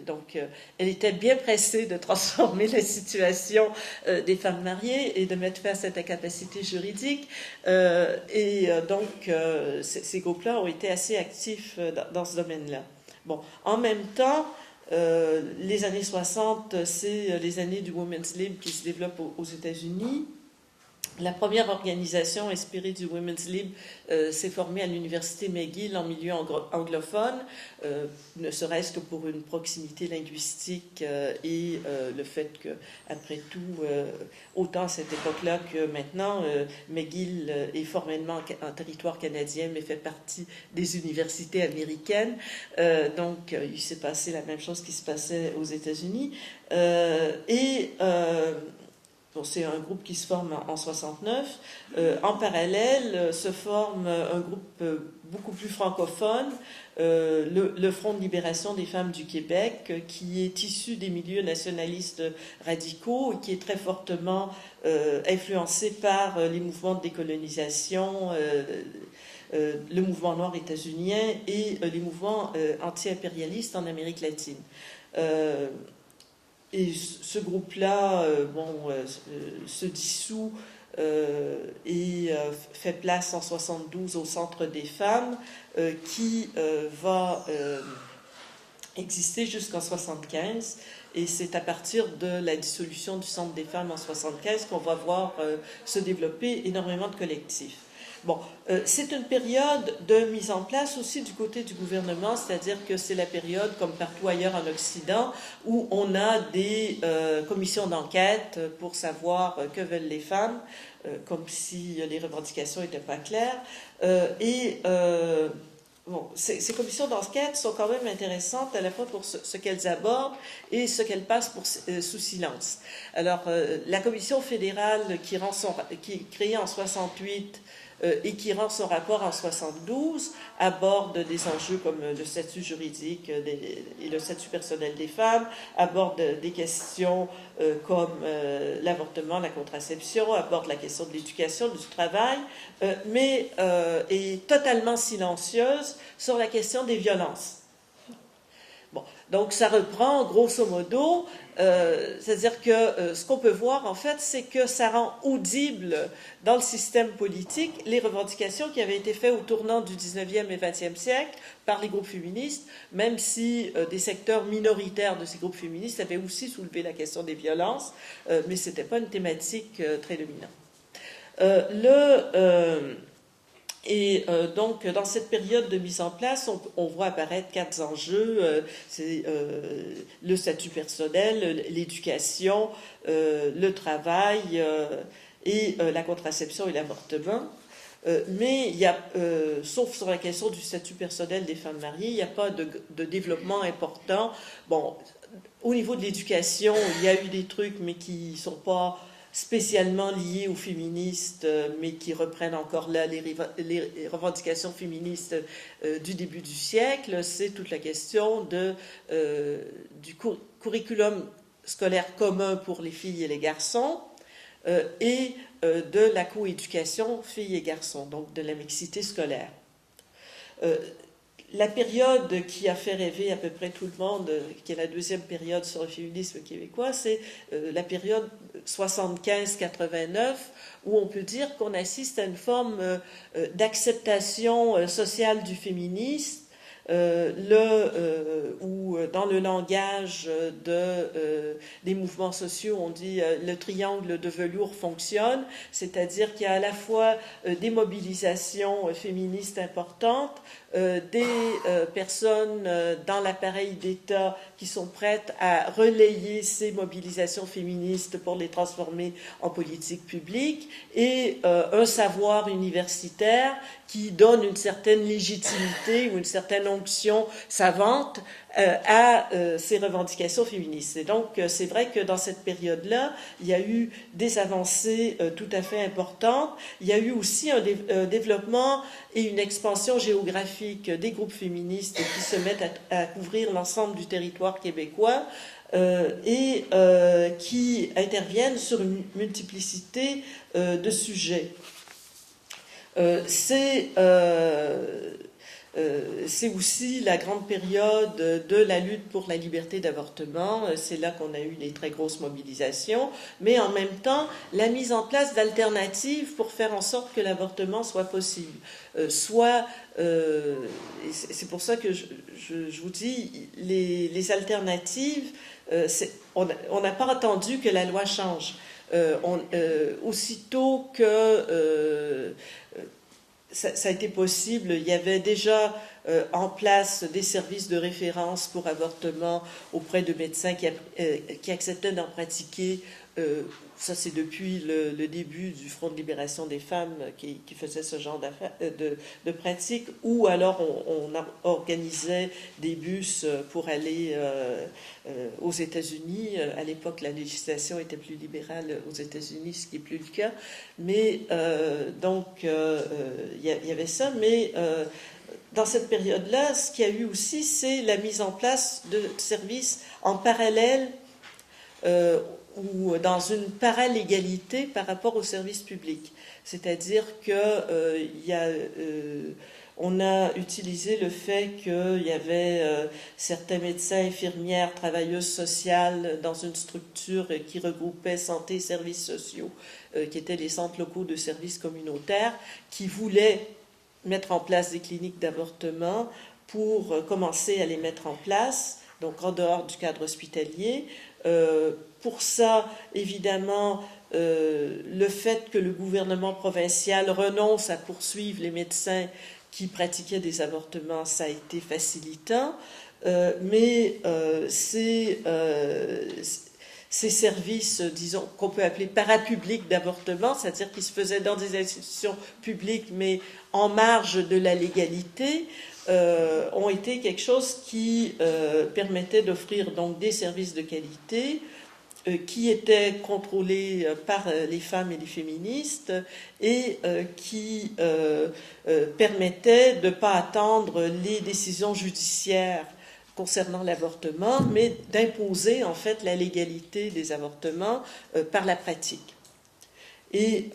[SPEAKER 1] Donc, elle était bien pressée de transformer la situation des femmes mariées et de mettre fin à cette incapacité juridique. Donc, ces groupes-là ont été assez actifs dans ce domaine-là. Bon, en même temps, les années 60, c'est les années du Women's Lib qui se développent aux États-Unis. La première organisation inspirée du Women's Lib s'est formée à l'université McGill en milieu anglophone, ne serait-ce que pour une proximité linguistique et le fait que, après tout, autant à cette époque-là que maintenant, McGill est formellement en territoire canadien, mais fait partie des universités américaines. Donc, il s'est passé la même chose qui se passait aux États-Unis. bon, c'est un groupe qui se forme en 69. En parallèle, se forme un groupe beaucoup plus francophone, le Front de libération des femmes du Québec, qui est issu des milieux nationalistes radicaux et qui est très fortement influencé par les mouvements de décolonisation, le mouvement noir états-unien et les mouvements anti-impérialistes en Amérique latine. Et ce groupe-là se dissout et fait place en 72 au Centre des femmes qui va exister jusqu'en 75. Et c'est à partir de la dissolution du Centre des femmes en 75 qu'on va voir se développer énormément de collectifs. Bon, c'est une période de mise en place aussi du côté du gouvernement, c'est-à-dire que c'est la période, comme partout ailleurs en Occident, où on a des commissions d'enquête pour savoir que veulent les femmes, comme si les revendications n'étaient pas claires. Bon, ces commissions d'enquête sont quand même intéressantes à la fois pour ce qu'elles abordent et ce qu'elles passent sous silence. Alors, la commission fédérale qui est créée en 68 et qui rend son rapport en 72, aborde des enjeux comme le statut juridique et le statut personnel des femmes, aborde des questions comme l'avortement, la contraception, aborde la question de l'éducation, du travail, mais est totalement silencieuse sur la question des violences. Bon, donc ça reprend grosso modo, c'est-à-dire que ce qu'on peut voir en fait, c'est que ça rend audible dans le système politique les revendications qui avaient été faites au tournant du 19e et 20e siècle par les groupes féministes, même si des secteurs minoritaires de ces groupes féministes avaient aussi soulevé la question des violences, mais ce n'était pas une thématique très dominante. Donc, dans cette période de mise en place, on voit apparaître 4 enjeux. C'est le statut personnel, l'éducation, le travail et la contraception et l'avortement. Mais il y a, sauf sur la question du statut personnel des femmes mariées, il n'y a pas de développement important. Bon, au niveau de l'éducation, il y a eu des trucs, mais qui ne sont pas spécialement liés aux féministes, mais qui reprennent encore là les revendications féministes du début du siècle. C'est toute la question du curriculum scolaire commun pour les filles et les garçons et de la coéducation filles et garçons, donc de la mixité scolaire. La période qui a fait rêver à peu près tout le monde, qui est la deuxième période sur le féminisme québécois, c'est la période 75-89, où on peut dire qu'on assiste à une forme d'acceptation sociale du féminisme, où dans le langage des mouvements sociaux, on dit le triangle de velours fonctionne, c'est-à-dire qu'il y a à la fois des mobilisations féministes importantes, des personnes dans l'appareil d'État qui sont prêtes à relayer ces mobilisations féministes pour les transformer en politique publique, et un savoir universitaire qui donne une certaine légitimité ou une certaine onction savante à ces revendications féministes. Et donc, c'est vrai que dans cette période-là, il y a eu des avancées tout à fait importantes. Il y a eu aussi un développement et une expansion géographique des groupes féministes qui se mettent à couvrir l'ensemble du territoire québécois et qui interviennent sur une multiplicité de sujets. C'est aussi la grande période de la lutte pour la liberté d'avortement. C'est là qu'on a eu les très grosses mobilisations, mais en même temps, la mise en place d'alternatives pour faire en sorte que l'avortement soit possible. C'est pour ça que je vous dis, les alternatives, on n'a pas attendu que la loi change. Aussitôt que ça a été possible, il y avait déjà en place des services de référence pour avortement auprès de médecins qui acceptaient d'en pratiquer. Ça, c'est depuis le début du Front de libération des femmes qui faisait ce genre de pratique, ou alors on organisait des bus pour aller aux États-Unis. À l'époque, la législation était plus libérale aux États-Unis, ce qui n'est plus le cas. Mais donc, il y avait ça, mais dans cette période-là, ce qu'il y a eu aussi, c'est la mise en place de services en parallèle ou dans une parallégalité par rapport au service public. C'est-à-dire que on a utilisé le fait qu'il y avait certains médecins, infirmières, travailleuses sociales dans une structure qui regroupait santé et services sociaux, qui étaient les centres locaux de services communautaires, qui voulaient mettre en place des cliniques d'avortement pour commencer à les mettre en place, donc en dehors du cadre hospitalier. Pour ça, évidemment, le fait que le gouvernement provincial renonce à poursuivre les médecins qui pratiquaient des avortements, ça a été facilitant, mais ces services, disons, qu'on peut appeler parapublics d'avortement, c'est-à-dire qui se faisaient dans des institutions publiques, mais en marge de la légalité, ont été quelque chose qui permettait d'offrir donc des services de qualité, qui étaient contrôlés par les femmes et les féministes et qui permettaient de ne pas attendre les décisions judiciaires concernant l'avortement, mais d'imposer en fait la légalité des avortements par la pratique. Et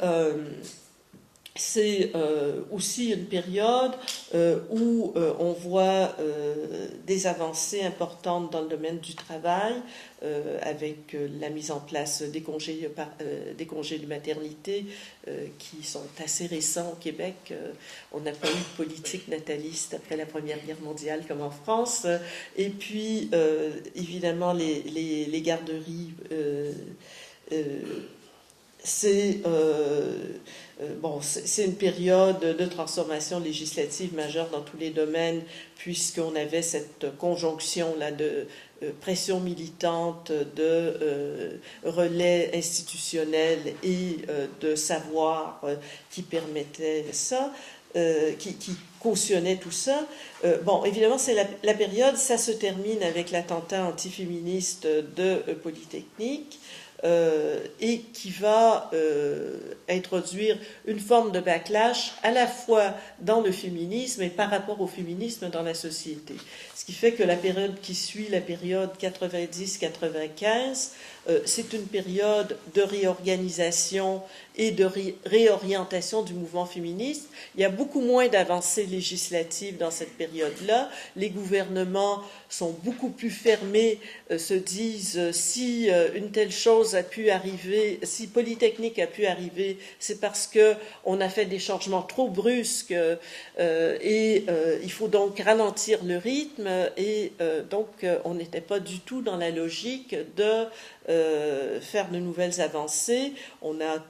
[SPEAKER 1] c'est aussi une période où on voit des avancées importantes dans le domaine du travail, avec la mise en place des congés de maternité qui sont assez récents au Québec. On n'a pas eu de politique nataliste après la Première Guerre mondiale comme en France. Et puis, évidemment, les garderies... c'est une période de transformation législative majeure dans tous les domaines, puisqu'on avait cette conjonction-là de pression militante, de relais institutionnels et de savoir qui permettait ça, qui cautionnait tout ça. Évidemment, c'est la période, ça se termine avec l'attentat antiféministe de Polytechnique, et qui va introduire une forme de backlash à la fois dans le féminisme et par rapport au féminisme dans la société. Ce qui fait que la période qui suit, la période 90-95, c'est une période de réorganisation et de réorientation du mouvement féministe. Il y a beaucoup moins d'avancées législatives dans cette période-là. Les gouvernements sont beaucoup plus fermés, se disent si une telle chose a pu arriver, si Polytechnique a pu arriver, c'est parce qu'on a fait des changements trop brusques et il faut donc ralentir le rythme et donc on n'était pas du tout dans la logique de faire de nouvelles avancées. On a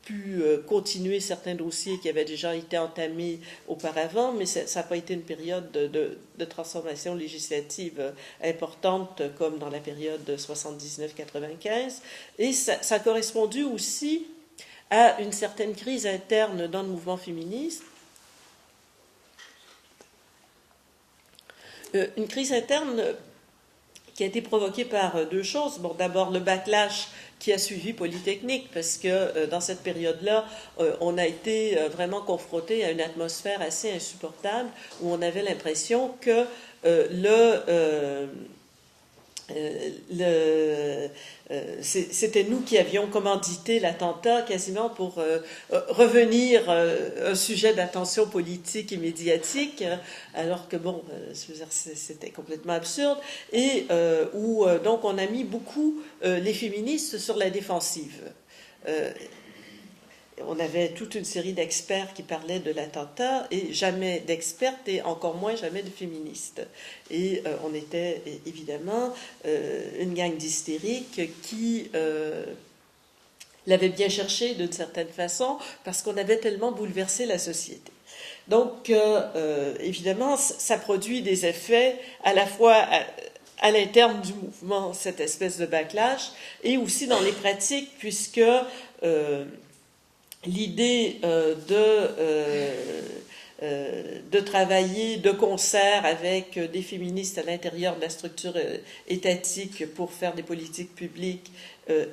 [SPEAKER 1] pu continuer certains dossiers qui avaient déjà été entamés auparavant, mais ça n'a pas été une période de transformation législative importante comme dans la période de 79-95. Et ça a correspondu aussi à une certaine crise interne dans le mouvement féministe. Une crise interne qui a été provoquée par deux choses. D'abord, le backlash qui a suivi Polytechnique, parce que dans cette période-là, on a été vraiment confronté à une atmosphère assez insupportable, où on avait l'impression que c'était nous qui avions commandité l'attentat quasiment pour revenir un sujet d'attention politique et médiatique, alors que c'était complètement absurde, et où donc on a mis beaucoup les féministes sur la défensive. On avait toute une série d'experts qui parlaient de l'attentat et jamais d'expertes et encore moins jamais de féministes. Et on était évidemment une gang d'hystériques qui l'avait bien cherché d'une certaine façon parce qu'on avait tellement bouleversé la société. Donc, évidemment, ça produit des effets à la fois à l'interne du mouvement, cette espèce de backlash, et aussi dans les pratiques, puisque l'idée de travailler de concert avec des féministes à l'intérieur de la structure étatique pour faire des politiques publiques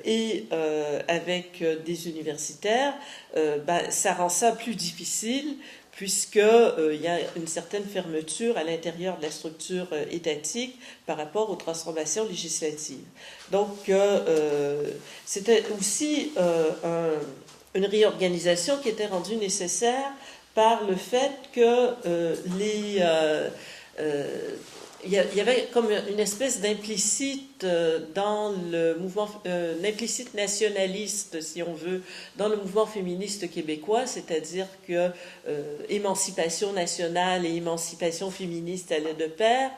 [SPEAKER 1] et avec des universitaires, ça rend ça plus difficile puisqu'il y a une certaine fermeture à l'intérieur de la structure étatique par rapport aux transformations législatives. Donc, c'était aussi une réorganisation qui était rendue nécessaire par le fait que il y avait comme une espèce d'implicite dans le mouvement, l'implicite nationaliste, si on veut, dans le mouvement féministe québécois, c'est-à-dire que émancipation nationale et émancipation féministe allaient de pair,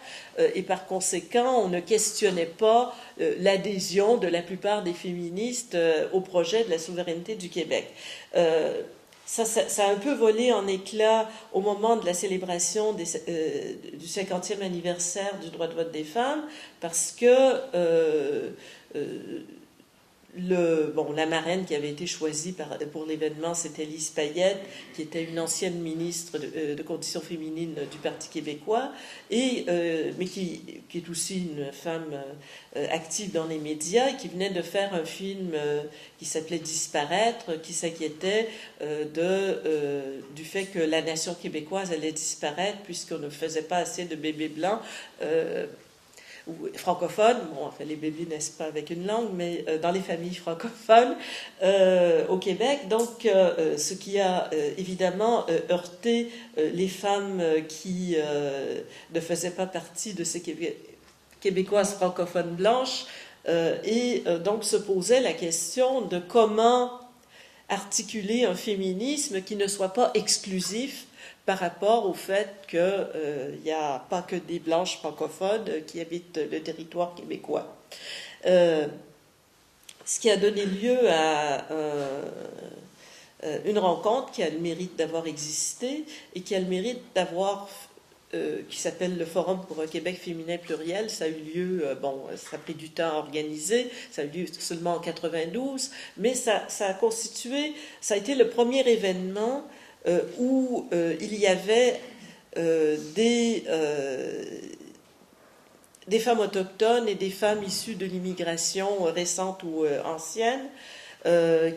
[SPEAKER 1] et par conséquent, on ne questionnait pas l'adhésion de la plupart des féministes au projet de la souveraineté du Québec. Ça a un peu volé en éclat au moment de la célébration du 50e anniversaire du droit de vote des femmes, parce que la marraine qui avait été choisie pour l'événement, c'était Lise Payette, qui était une ancienne ministre de Conditions féminines du Parti québécois, mais qui est aussi une femme active dans les médias, et qui venait de faire un film qui s'appelait Disparaître, qui s'inquiétait du fait que la nation québécoise allait disparaître puisqu'on ne faisait pas assez de bébés blancs ou francophones, enfin les bébés naissent pas avec une langue, mais dans les familles francophones au Québec, donc ce qui a évidemment heurté les femmes qui ne faisaient pas partie de ces Québécoises francophones blanches, et donc se posait la question de comment articuler un féminisme qui ne soit pas exclusif par rapport au fait qu'il n'y a pas que des blanches francophones qui habitent le territoire québécois. Ce qui a donné lieu à une rencontre qui a le mérite d'avoir existé et qui a le mérite d'avoir qui s'appelle le Forum pour un Québec féminin pluriel. Ça a eu lieu, ça a pris du temps à organiser, ça a eu lieu seulement en 92, mais ça a été le premier événement où il y avait des femmes autochtones et des femmes issues de l'immigration récente ou ancienne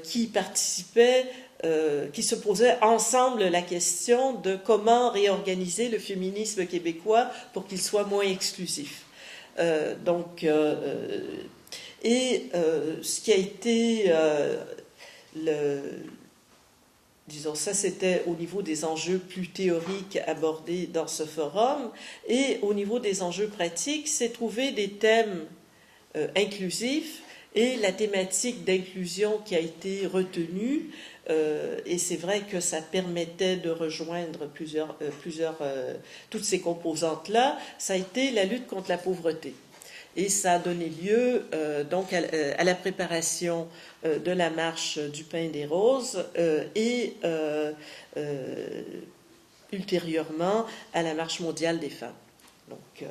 [SPEAKER 1] qui participaient, qui se posaient ensemble la question de comment réorganiser le féminisme québécois pour qu'il soit moins exclusif. Ce qui a été disons, ça c'était au niveau des enjeux plus théoriques abordés dans ce forum, et au niveau des enjeux pratiques, c'est trouver des thèmes inclusifs, et la thématique d'inclusion qui a été retenue, et c'est vrai que ça permettait de rejoindre toutes ces composantes-là, ça a été la lutte contre la pauvreté. Et ça a donné lieu donc à la préparation de la marche du pain des roses et ultérieurement à la marche mondiale des femmes. Donc,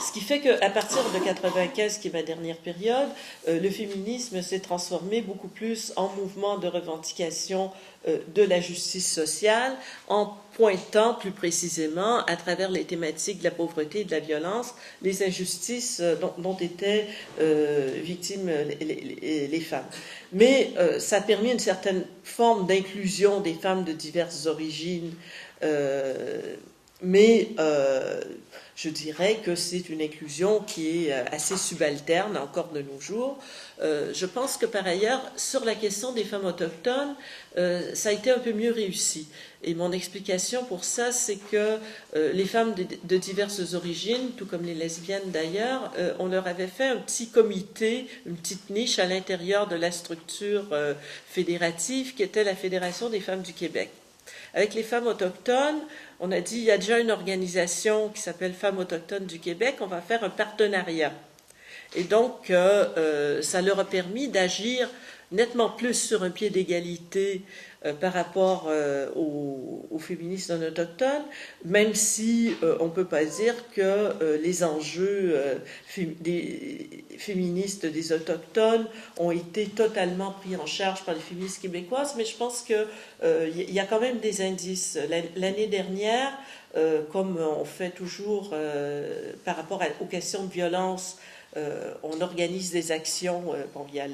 [SPEAKER 1] ce qui fait qu'à partir de 1995, qui est ma dernière période, le féminisme s'est transformé beaucoup plus en mouvement de revendication de la justice sociale, en pointant plus précisément, à travers les thématiques de la pauvreté et de la violence, les injustices dont étaient victimes les femmes. Mais ça a permis une certaine forme d'inclusion des femmes de diverses origines, mais je dirais que c'est une inclusion qui est assez subalterne encore de nos jours. Je pense que par ailleurs, sur la question des femmes autochtones, ça a été un peu mieux réussi. Et mon explication pour ça, c'est que les femmes de diverses origines, tout comme les lesbiennes d'ailleurs, on leur avait fait un petit comité, une petite niche à l'intérieur de la structure fédérative qui était la Fédération des femmes du Québec. Avec les femmes autochtones, on a dit, il y a déjà une organisation qui s'appelle Femmes autochtones du Québec, on va faire un partenariat. Et donc, ça leur a permis d'agir nettement plus sur un pied d'égalité par rapport aux féministes non autochtones, même si on ne peut pas dire que les enjeux des féministes des autochtones ont été totalement pris en charge par les féministes québécoises, mais je pense qu'il y a quand même des indices. L'année dernière, comme on fait toujours par rapport aux questions de violence, on organise des actions. Bon, il y a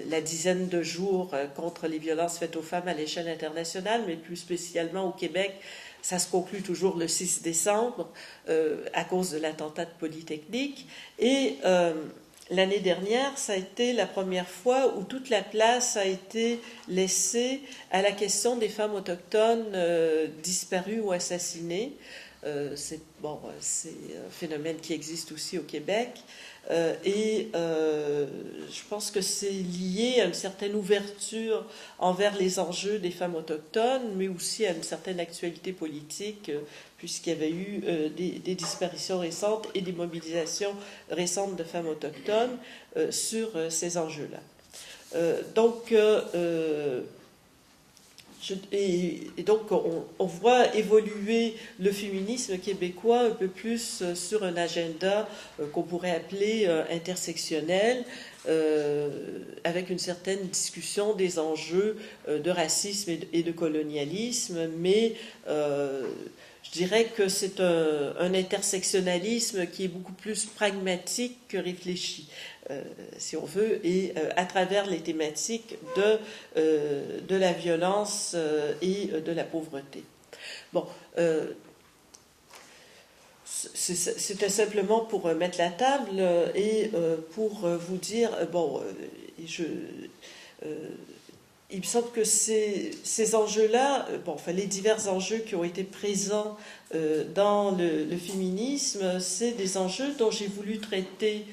[SPEAKER 1] la dizaine de jours contre les violences faites aux femmes à l'échelle internationale, mais plus spécialement au Québec. Ça se conclut toujours le 6 décembre à cause de l'attentat de Polytechnique. Et l'année dernière, ça a été la première fois où toute la place a été laissée à la question des femmes autochtones disparues ou assassinées. C'est un phénomène qui existe aussi au Québec. Je pense que c'est lié à une certaine ouverture envers les enjeux des femmes autochtones, mais aussi à une certaine actualité politique, puisqu'il y avait eu des disparitions récentes et des mobilisations récentes de femmes autochtones sur ces enjeux-là. Et donc, on voit évoluer le féminisme québécois un peu plus sur un agenda qu'on pourrait appeler intersectionnel, avec une certaine discussion des enjeux de racisme et de colonialisme, mais je dirais que c'est un intersectionnalisme qui est beaucoup plus pragmatique que réfléchi, si on veut, et à travers les thématiques de la violence et de la pauvreté. Bon, c'était simplement pour mettre la table et pour vous dire, il me semble que ces enjeux-là, les divers enjeux qui ont été présents dans le féminisme, c'est des enjeux dont j'ai voulu traiter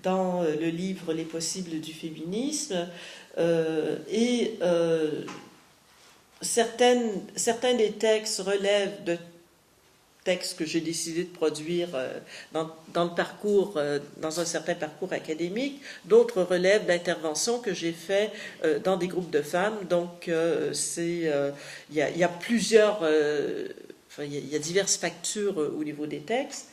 [SPEAKER 1] dans le livre Les possibles du féminisme. Certains des textes relèvent de textes que j'ai décidé de produire dans le parcours, dans un certain parcours académique. D'autres relèvent d'interventions que j'ai fait dans des groupes de femmes. Donc, il y a plusieurs, il y a diverses factures au niveau des textes.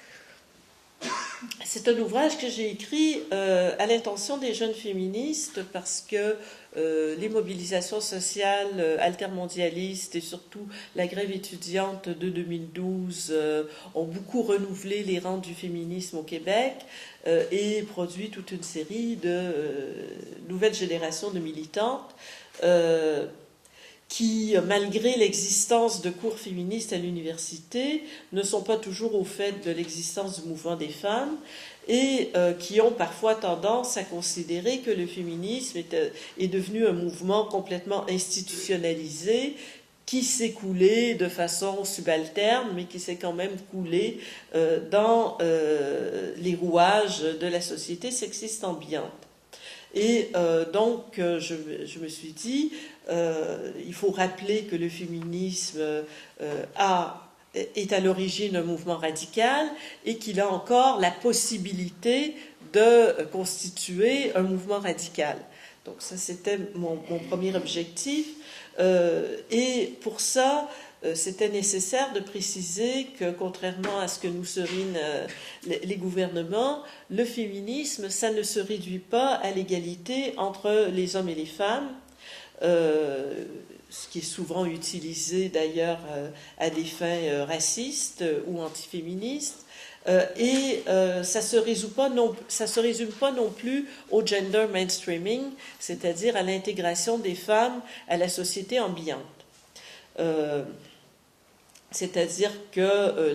[SPEAKER 1] C'est un ouvrage que j'ai écrit à l'intention des jeunes féministes parce que les mobilisations sociales altermondialistes et surtout la grève étudiante de 2012 ont beaucoup renouvelé les rangs du féminisme au Québec et produit toute une série de nouvelles générations de militantes qui, malgré l'existence de cours féministes à l'université, ne sont pas toujours au fait de l'existence du mouvement des femmes et qui ont parfois tendance à considérer que le féminisme est devenu un mouvement complètement institutionnalisé qui s'est coulé de façon subalterne, mais qui s'est quand même coulé dans les rouages de la société sexiste ambiante. Et donc, je me suis dit, il faut rappeler que le féminisme est à l'origine d'un mouvement radical et qu'il a encore la possibilité de constituer un mouvement radical. Donc ça, c'était mon premier objectif. Et pour ça, c'était nécessaire de préciser que, contrairement à ce que nous serinent les gouvernements, le féminisme, ça ne se réduit pas à l'égalité entre les hommes et les femmes, ce qui est souvent utilisé d'ailleurs à des fins racistes ou antiféministes. Et ça se résume pas non plus au gender mainstreaming, c'est-à-dire à l'intégration des femmes à la société ambiante. C'est-à-dire que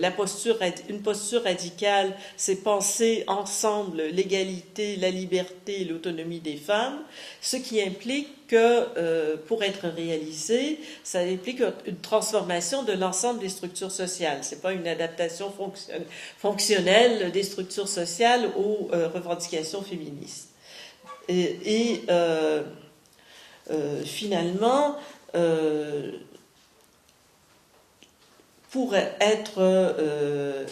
[SPEAKER 1] une posture radicale, c'est penser ensemble l'égalité, la liberté et l'autonomie des femmes, ce qui implique que, pour être réalisé, ça implique une transformation de l'ensemble des structures sociales. C'est pas une adaptation fonctionnelle des structures sociales aux revendications féministes. Finalement, pour être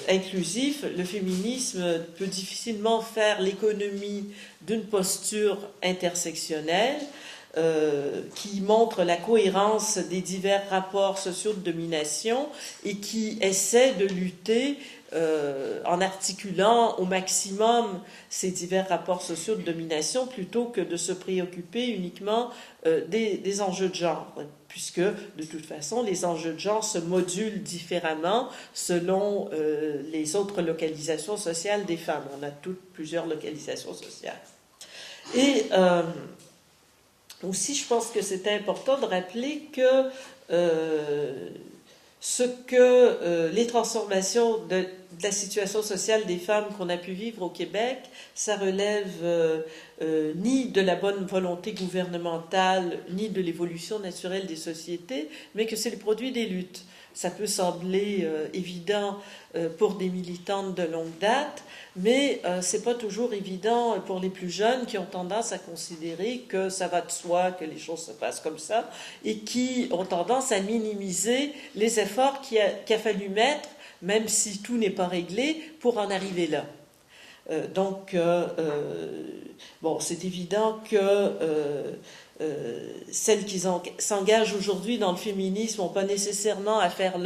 [SPEAKER 1] inclusif, le féminisme peut difficilement faire l'économie d'une posture intersectionnelle qui montre la cohérence des divers rapports sociaux de domination et qui essaie de lutter en articulant au maximum ces divers rapports sociaux de domination plutôt que de se préoccuper uniquement des enjeux de genre, puisque de toute façon les enjeux de genre se modulent différemment selon les autres localisations sociales des femmes. On a toutes plusieurs localisations sociales. Et aussi, je pense que c'est important de rappeler que les transformations de la situation sociale des femmes qu'on a pu vivre au Québec, ça relève ni de la bonne volonté gouvernementale, ni de l'évolution naturelle des sociétés, mais que c'est le produit des luttes. Ça peut sembler évident pour des militantes de longue date, mais c'est pas toujours évident pour les plus jeunes qui ont tendance à considérer que ça va de soi, que les choses se passent comme ça, et qui ont tendance à minimiser les efforts qu'il a fallu mettre, même si tout n'est pas réglé, pour en arriver là. Bon, c'est évident que celles qui s'engagent aujourd'hui dans le féminisme n'ont pas nécessairement à faire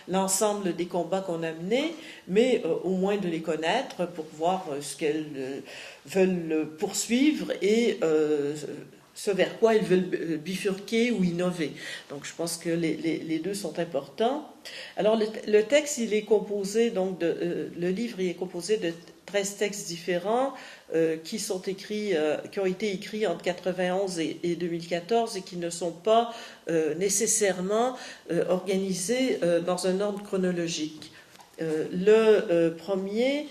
[SPEAKER 1] l'ensemble des combats qu'on a menés, mais au moins de les connaître pour voir ce qu'elles veulent poursuivre et ce vers quoi elles veulent bifurquer ou innover. Donc je pense que les deux sont importants. Alors le texte, il est composé, donc le livre il est composé de 13 textes différents qui ont été écrits entre 91 et 2014 et qui ne sont pas nécessairement organisés dans un ordre chronologique. Le premier,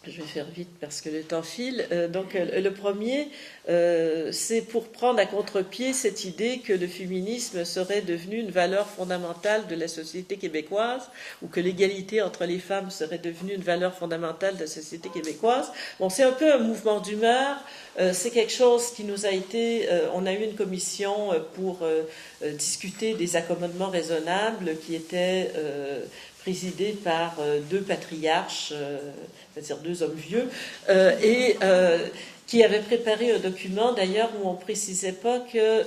[SPEAKER 1] je vais faire vite parce que le temps file. Donc, le premier, c'est pour prendre à contre-pied cette idée que le féminisme serait devenu une valeur fondamentale de la société québécoise ou que l'égalité entre les femmes serait devenue une valeur fondamentale de la société québécoise. Bon, c'est un peu un mouvement d'humeur. C'est quelque chose qui nous a été... on a eu une commission pour discuter des accommodements raisonnables qui étaient... présidé par deux patriarches, c'est-à-dire deux hommes vieux, qui avaient préparé un document d'ailleurs où on ne précisait pas que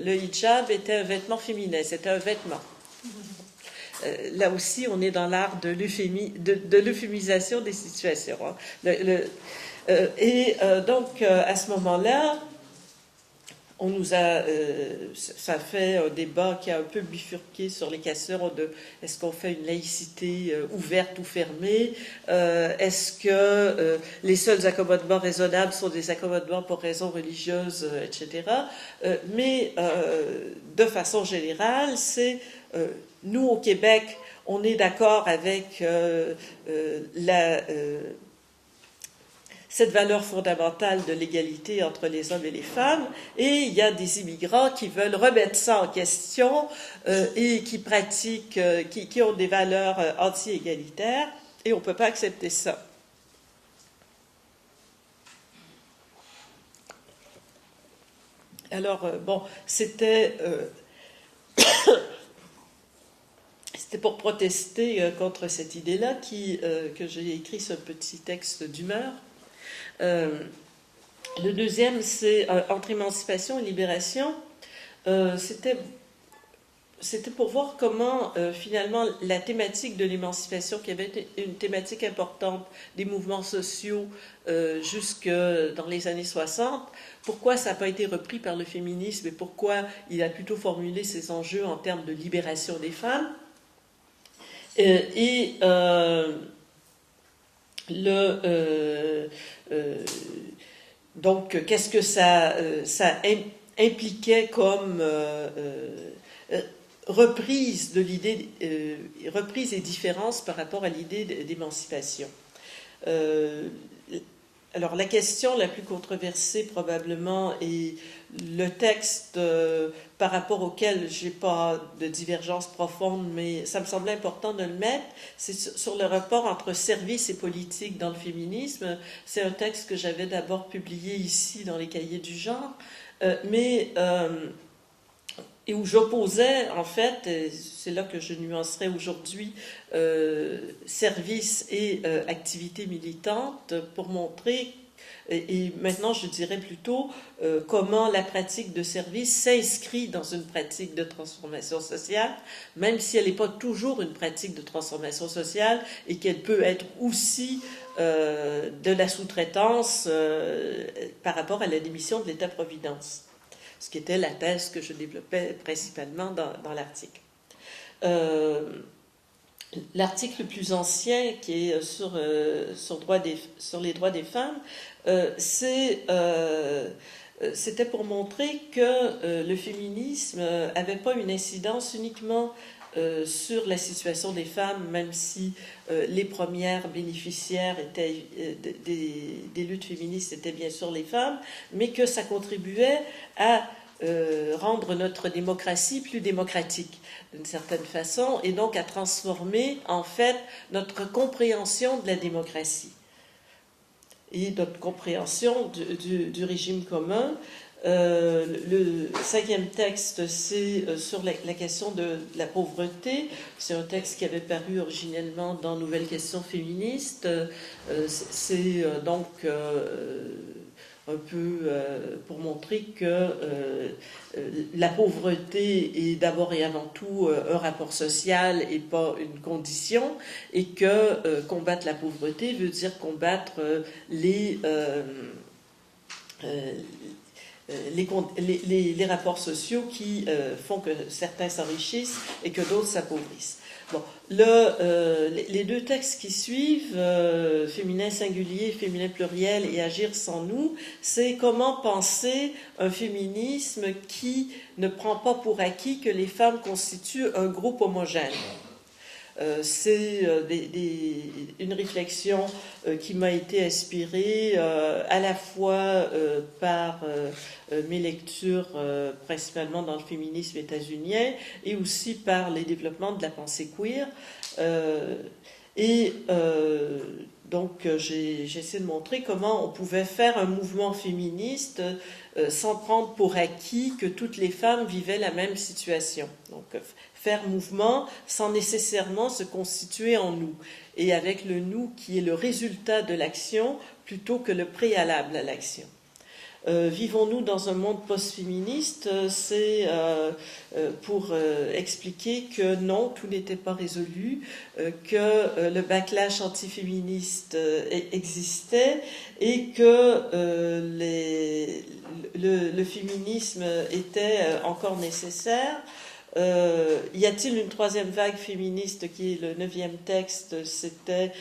[SPEAKER 1] le hijab était un vêtement féminin, c'était un vêtement. Là aussi, on est dans l'art de l'euphémisation des situations. Hein. Donc, à ce moment-là, on nous a, ça fait un débat qui a un peu bifurqué sur les cassures de est-ce qu'on fait une laïcité ouverte ou fermée, est-ce que les seuls accommodements raisonnables sont des accommodements pour raisons religieuses, etc. Mais de façon générale, c'est nous au Québec, on est d'accord avec cette valeur fondamentale de l'égalité entre les hommes et les femmes, et il y a des immigrants qui veulent remettre ça en question et qui pratiquent, qui ont des valeurs anti-égalitaires, et on ne peut pas accepter ça. Alors, bon, c'était pour protester contre cette idée-là que j'ai écrit ce petit texte d'humeur. Le deuxième, c'est entre émancipation et libération. C'était pour voir comment finalement la thématique de l'émancipation, qui avait été une thématique importante des mouvements sociaux jusque dans les années 60, pourquoi ça n'a pas été repris par le féminisme et pourquoi il a plutôt formulé ses enjeux en termes de libération des femmes. Donc, qu'est-ce que ça impliquait comme reprise de l'idée, reprise et différence par rapport à l'idée d'émancipation. Alors, la question la plus controversée probablement est le texte par rapport auquel je n'ai pas de divergence profonde, mais ça me semblait important de le mettre, c'est sur le rapport entre service et politique dans le féminisme. C'est un texte que j'avais d'abord publié ici dans les cahiers du genre, mais et où j'opposais, en fait, c'est là que je nuancerai aujourd'hui, service et activité militante, pour montrer, et maintenant je dirais plutôt comment la pratique de service s'inscrit dans une pratique de transformation sociale, même si elle n'est pas toujours une pratique de transformation sociale, et qu'elle peut être aussi de la sous-traitance par rapport à la démission de l'État-providence, ce qui était la thèse que je développais principalement dans l'article. L'article le plus ancien, qui est sur les droits des femmes, c'était pour montrer que le féminisme n'avait pas une incidence uniquement sur la situation des femmes, même si les premières bénéficiaires des luttes féministes étaient bien sûr les femmes, mais que ça contribuait à rendre notre démocratie plus démocratique d'une certaine façon, et donc à transformer en fait notre compréhension de la démocratie et notre compréhension du régime commun. Le 5e texte, c'est sur la question de la pauvreté. C'est un texte qui avait paru originellement dans Nouvelles questions féministes. C'est donc un peu pour montrer que la pauvreté est d'abord et avant tout un rapport social et pas une condition, et que combattre la pauvreté veut dire combattre les rapports sociaux qui font que certains s'enrichissent et que d'autres s'appauvrissent. Bon, les deux textes qui suivent, féminin singulier, féminin pluriel et agir sans nous, c'est comment penser un féminisme qui ne prend pas pour acquis que les femmes constituent un groupe homogène. C'est une réflexion qui m'a été inspirée à la fois par mes lectures principalement dans le féminisme états-unien, et aussi par les développements de la pensée queer. Donc j'ai essayé de montrer comment on pouvait faire un mouvement féministe sans prendre pour acquis que toutes les femmes vivaient la même situation. Donc faire mouvement sans nécessairement se constituer en nous, et avec le nous qui est le résultat de l'action plutôt que le préalable à l'action. Vivons-nous dans un monde post-féministe? C'est pour expliquer que non, tout n'était pas résolu, que le backlash antiféministe existait, et que le féminisme était encore nécessaire. Y a-t-il une troisième vague féministe, qui est le 9e texte? C'était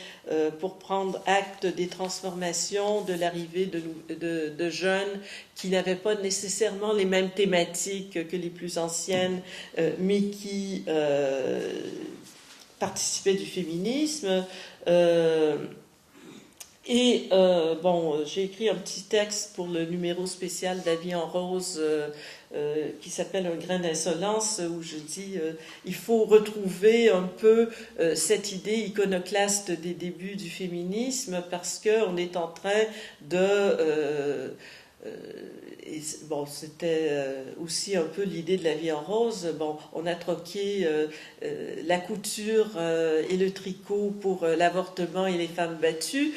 [SPEAKER 1] pour prendre acte des transformations, de l'arrivée de jeunes qui n'avaient pas nécessairement les mêmes thématiques que les plus anciennes, mais qui participaient du féminisme. J'ai écrit un petit texte pour le numéro spécial d'A Vie en rose qui s'appelle Un grain d'insolence, où je dis il faut retrouver un peu cette idée iconoclaste des débuts du féminisme, parce qu'on est en train de... c'était aussi un peu l'idée de La Vie en rose. Bon, on a troqué la couture et le tricot pour l'avortement et les femmes battues,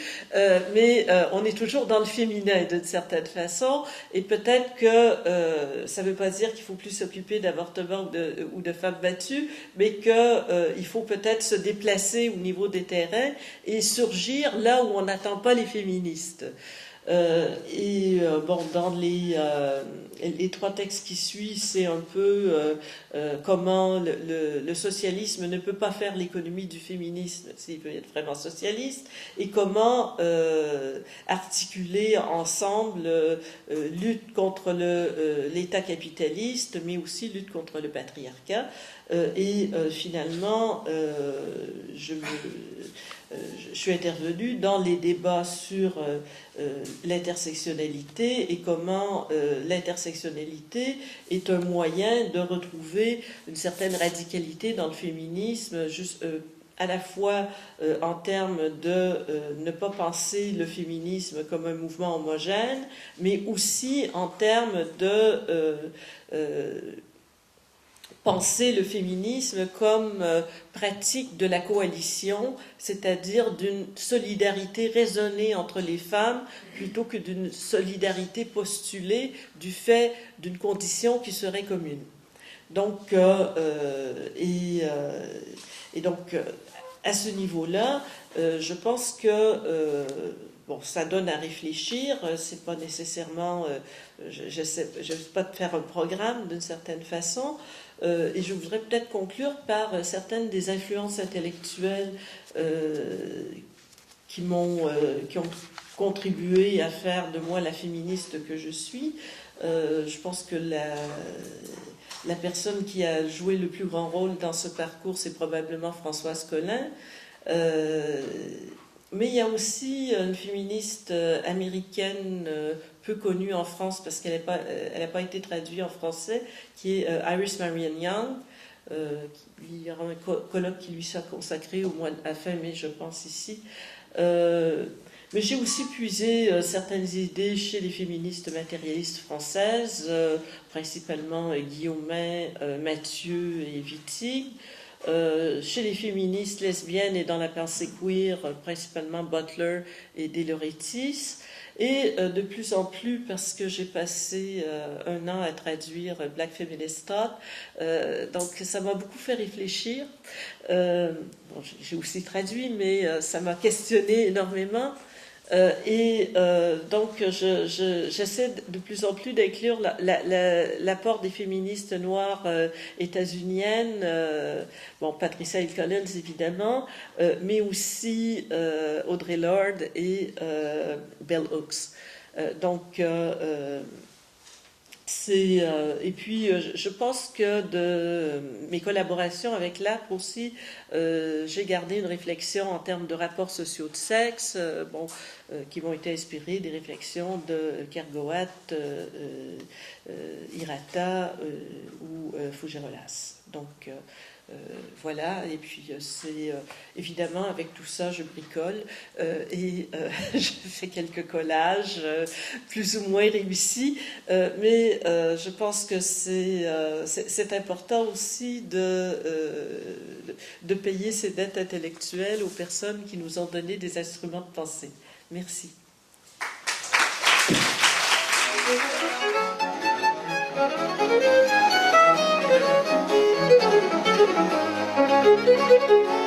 [SPEAKER 1] mais on est toujours dans le féminin d'une certaine façon, et peut-être que ça ne veut pas dire qu'il faut plus s'occuper d'avortement ou de femmes battues, mais qu'il faut peut-être se déplacer au niveau des terrains et surgir là où on n'attend pas les féministes. Dans les 3 textes qui suivent, c'est un peu comment le socialisme ne peut pas faire l'économie du féminisme s'il veut être vraiment socialiste, et comment articuler ensemble lutte contre l'État capitaliste, mais aussi lutte contre le patriarcat. Finalement, je suis intervenue dans les débats sur l'intersectionnalité, et comment l'intersectionnalité est un moyen de retrouver une certaine radicalité dans le féminisme, à la fois en termes de ne pas penser le féminisme comme un mouvement homogène, mais aussi en termes de penser le féminisme comme pratique de la coalition, c'est-à-dire d'une solidarité raisonnée entre les femmes, plutôt que d'une solidarité postulée du fait d'une condition qui serait commune. Donc, à ce niveau-là, je pense que bon, ça donne à réfléchir. C'est pas nécessairement, je ne vais pas faire un programme d'une certaine façon. Et je voudrais peut-être conclure par certaines des influences intellectuelles qui ont contribué à faire de moi la féministe que je suis. Je pense que la personne qui a joué le plus grand rôle dans ce parcours, c'est probablement Françoise Collin. Mais il y a aussi une féministe américaine peu connue en France parce qu'elle n'a pas été traduite en français, qui est Iris Marianne Young. Il y aura un colloque qui lui sera consacré au mois à fin mai, je pense, ici. Mais j'ai aussi puisé certaines idées chez les féministes matérialistes françaises, principalement Guillaumin, Mathieu et Wittig. Chez les féministes lesbiennes et dans la pensée queer, principalement Butler et De Laurentiis. Et de plus en plus, parce que j'ai passé un an à traduire Black Feminist Thought, donc ça m'a beaucoup fait réfléchir. Bon, j'ai aussi traduit, mais ça m'a questionné énormément. Donc, j'essaie de plus en plus d'inclure l'apport des féministes noires états-uniennes, bon, Patricia Hill Collins évidemment, mais aussi Audre Lorde et Bell Hooks. Et puis, je pense que de mes collaborations avec l'ARP aussi, j'ai gardé une réflexion en termes de rapports sociaux de sexe, qui m'ont été inspirés des réflexions de Kergoat, Hirata ou Fougerolas. Donc, voilà, et puis c'est évidemment avec tout ça je bricole et je fais quelques collages plus ou moins réussis, mais je pense que c'est important aussi de payer ses dettes intellectuelles aux personnes qui nous ont donné des instruments de pensée. Merci. Thank you.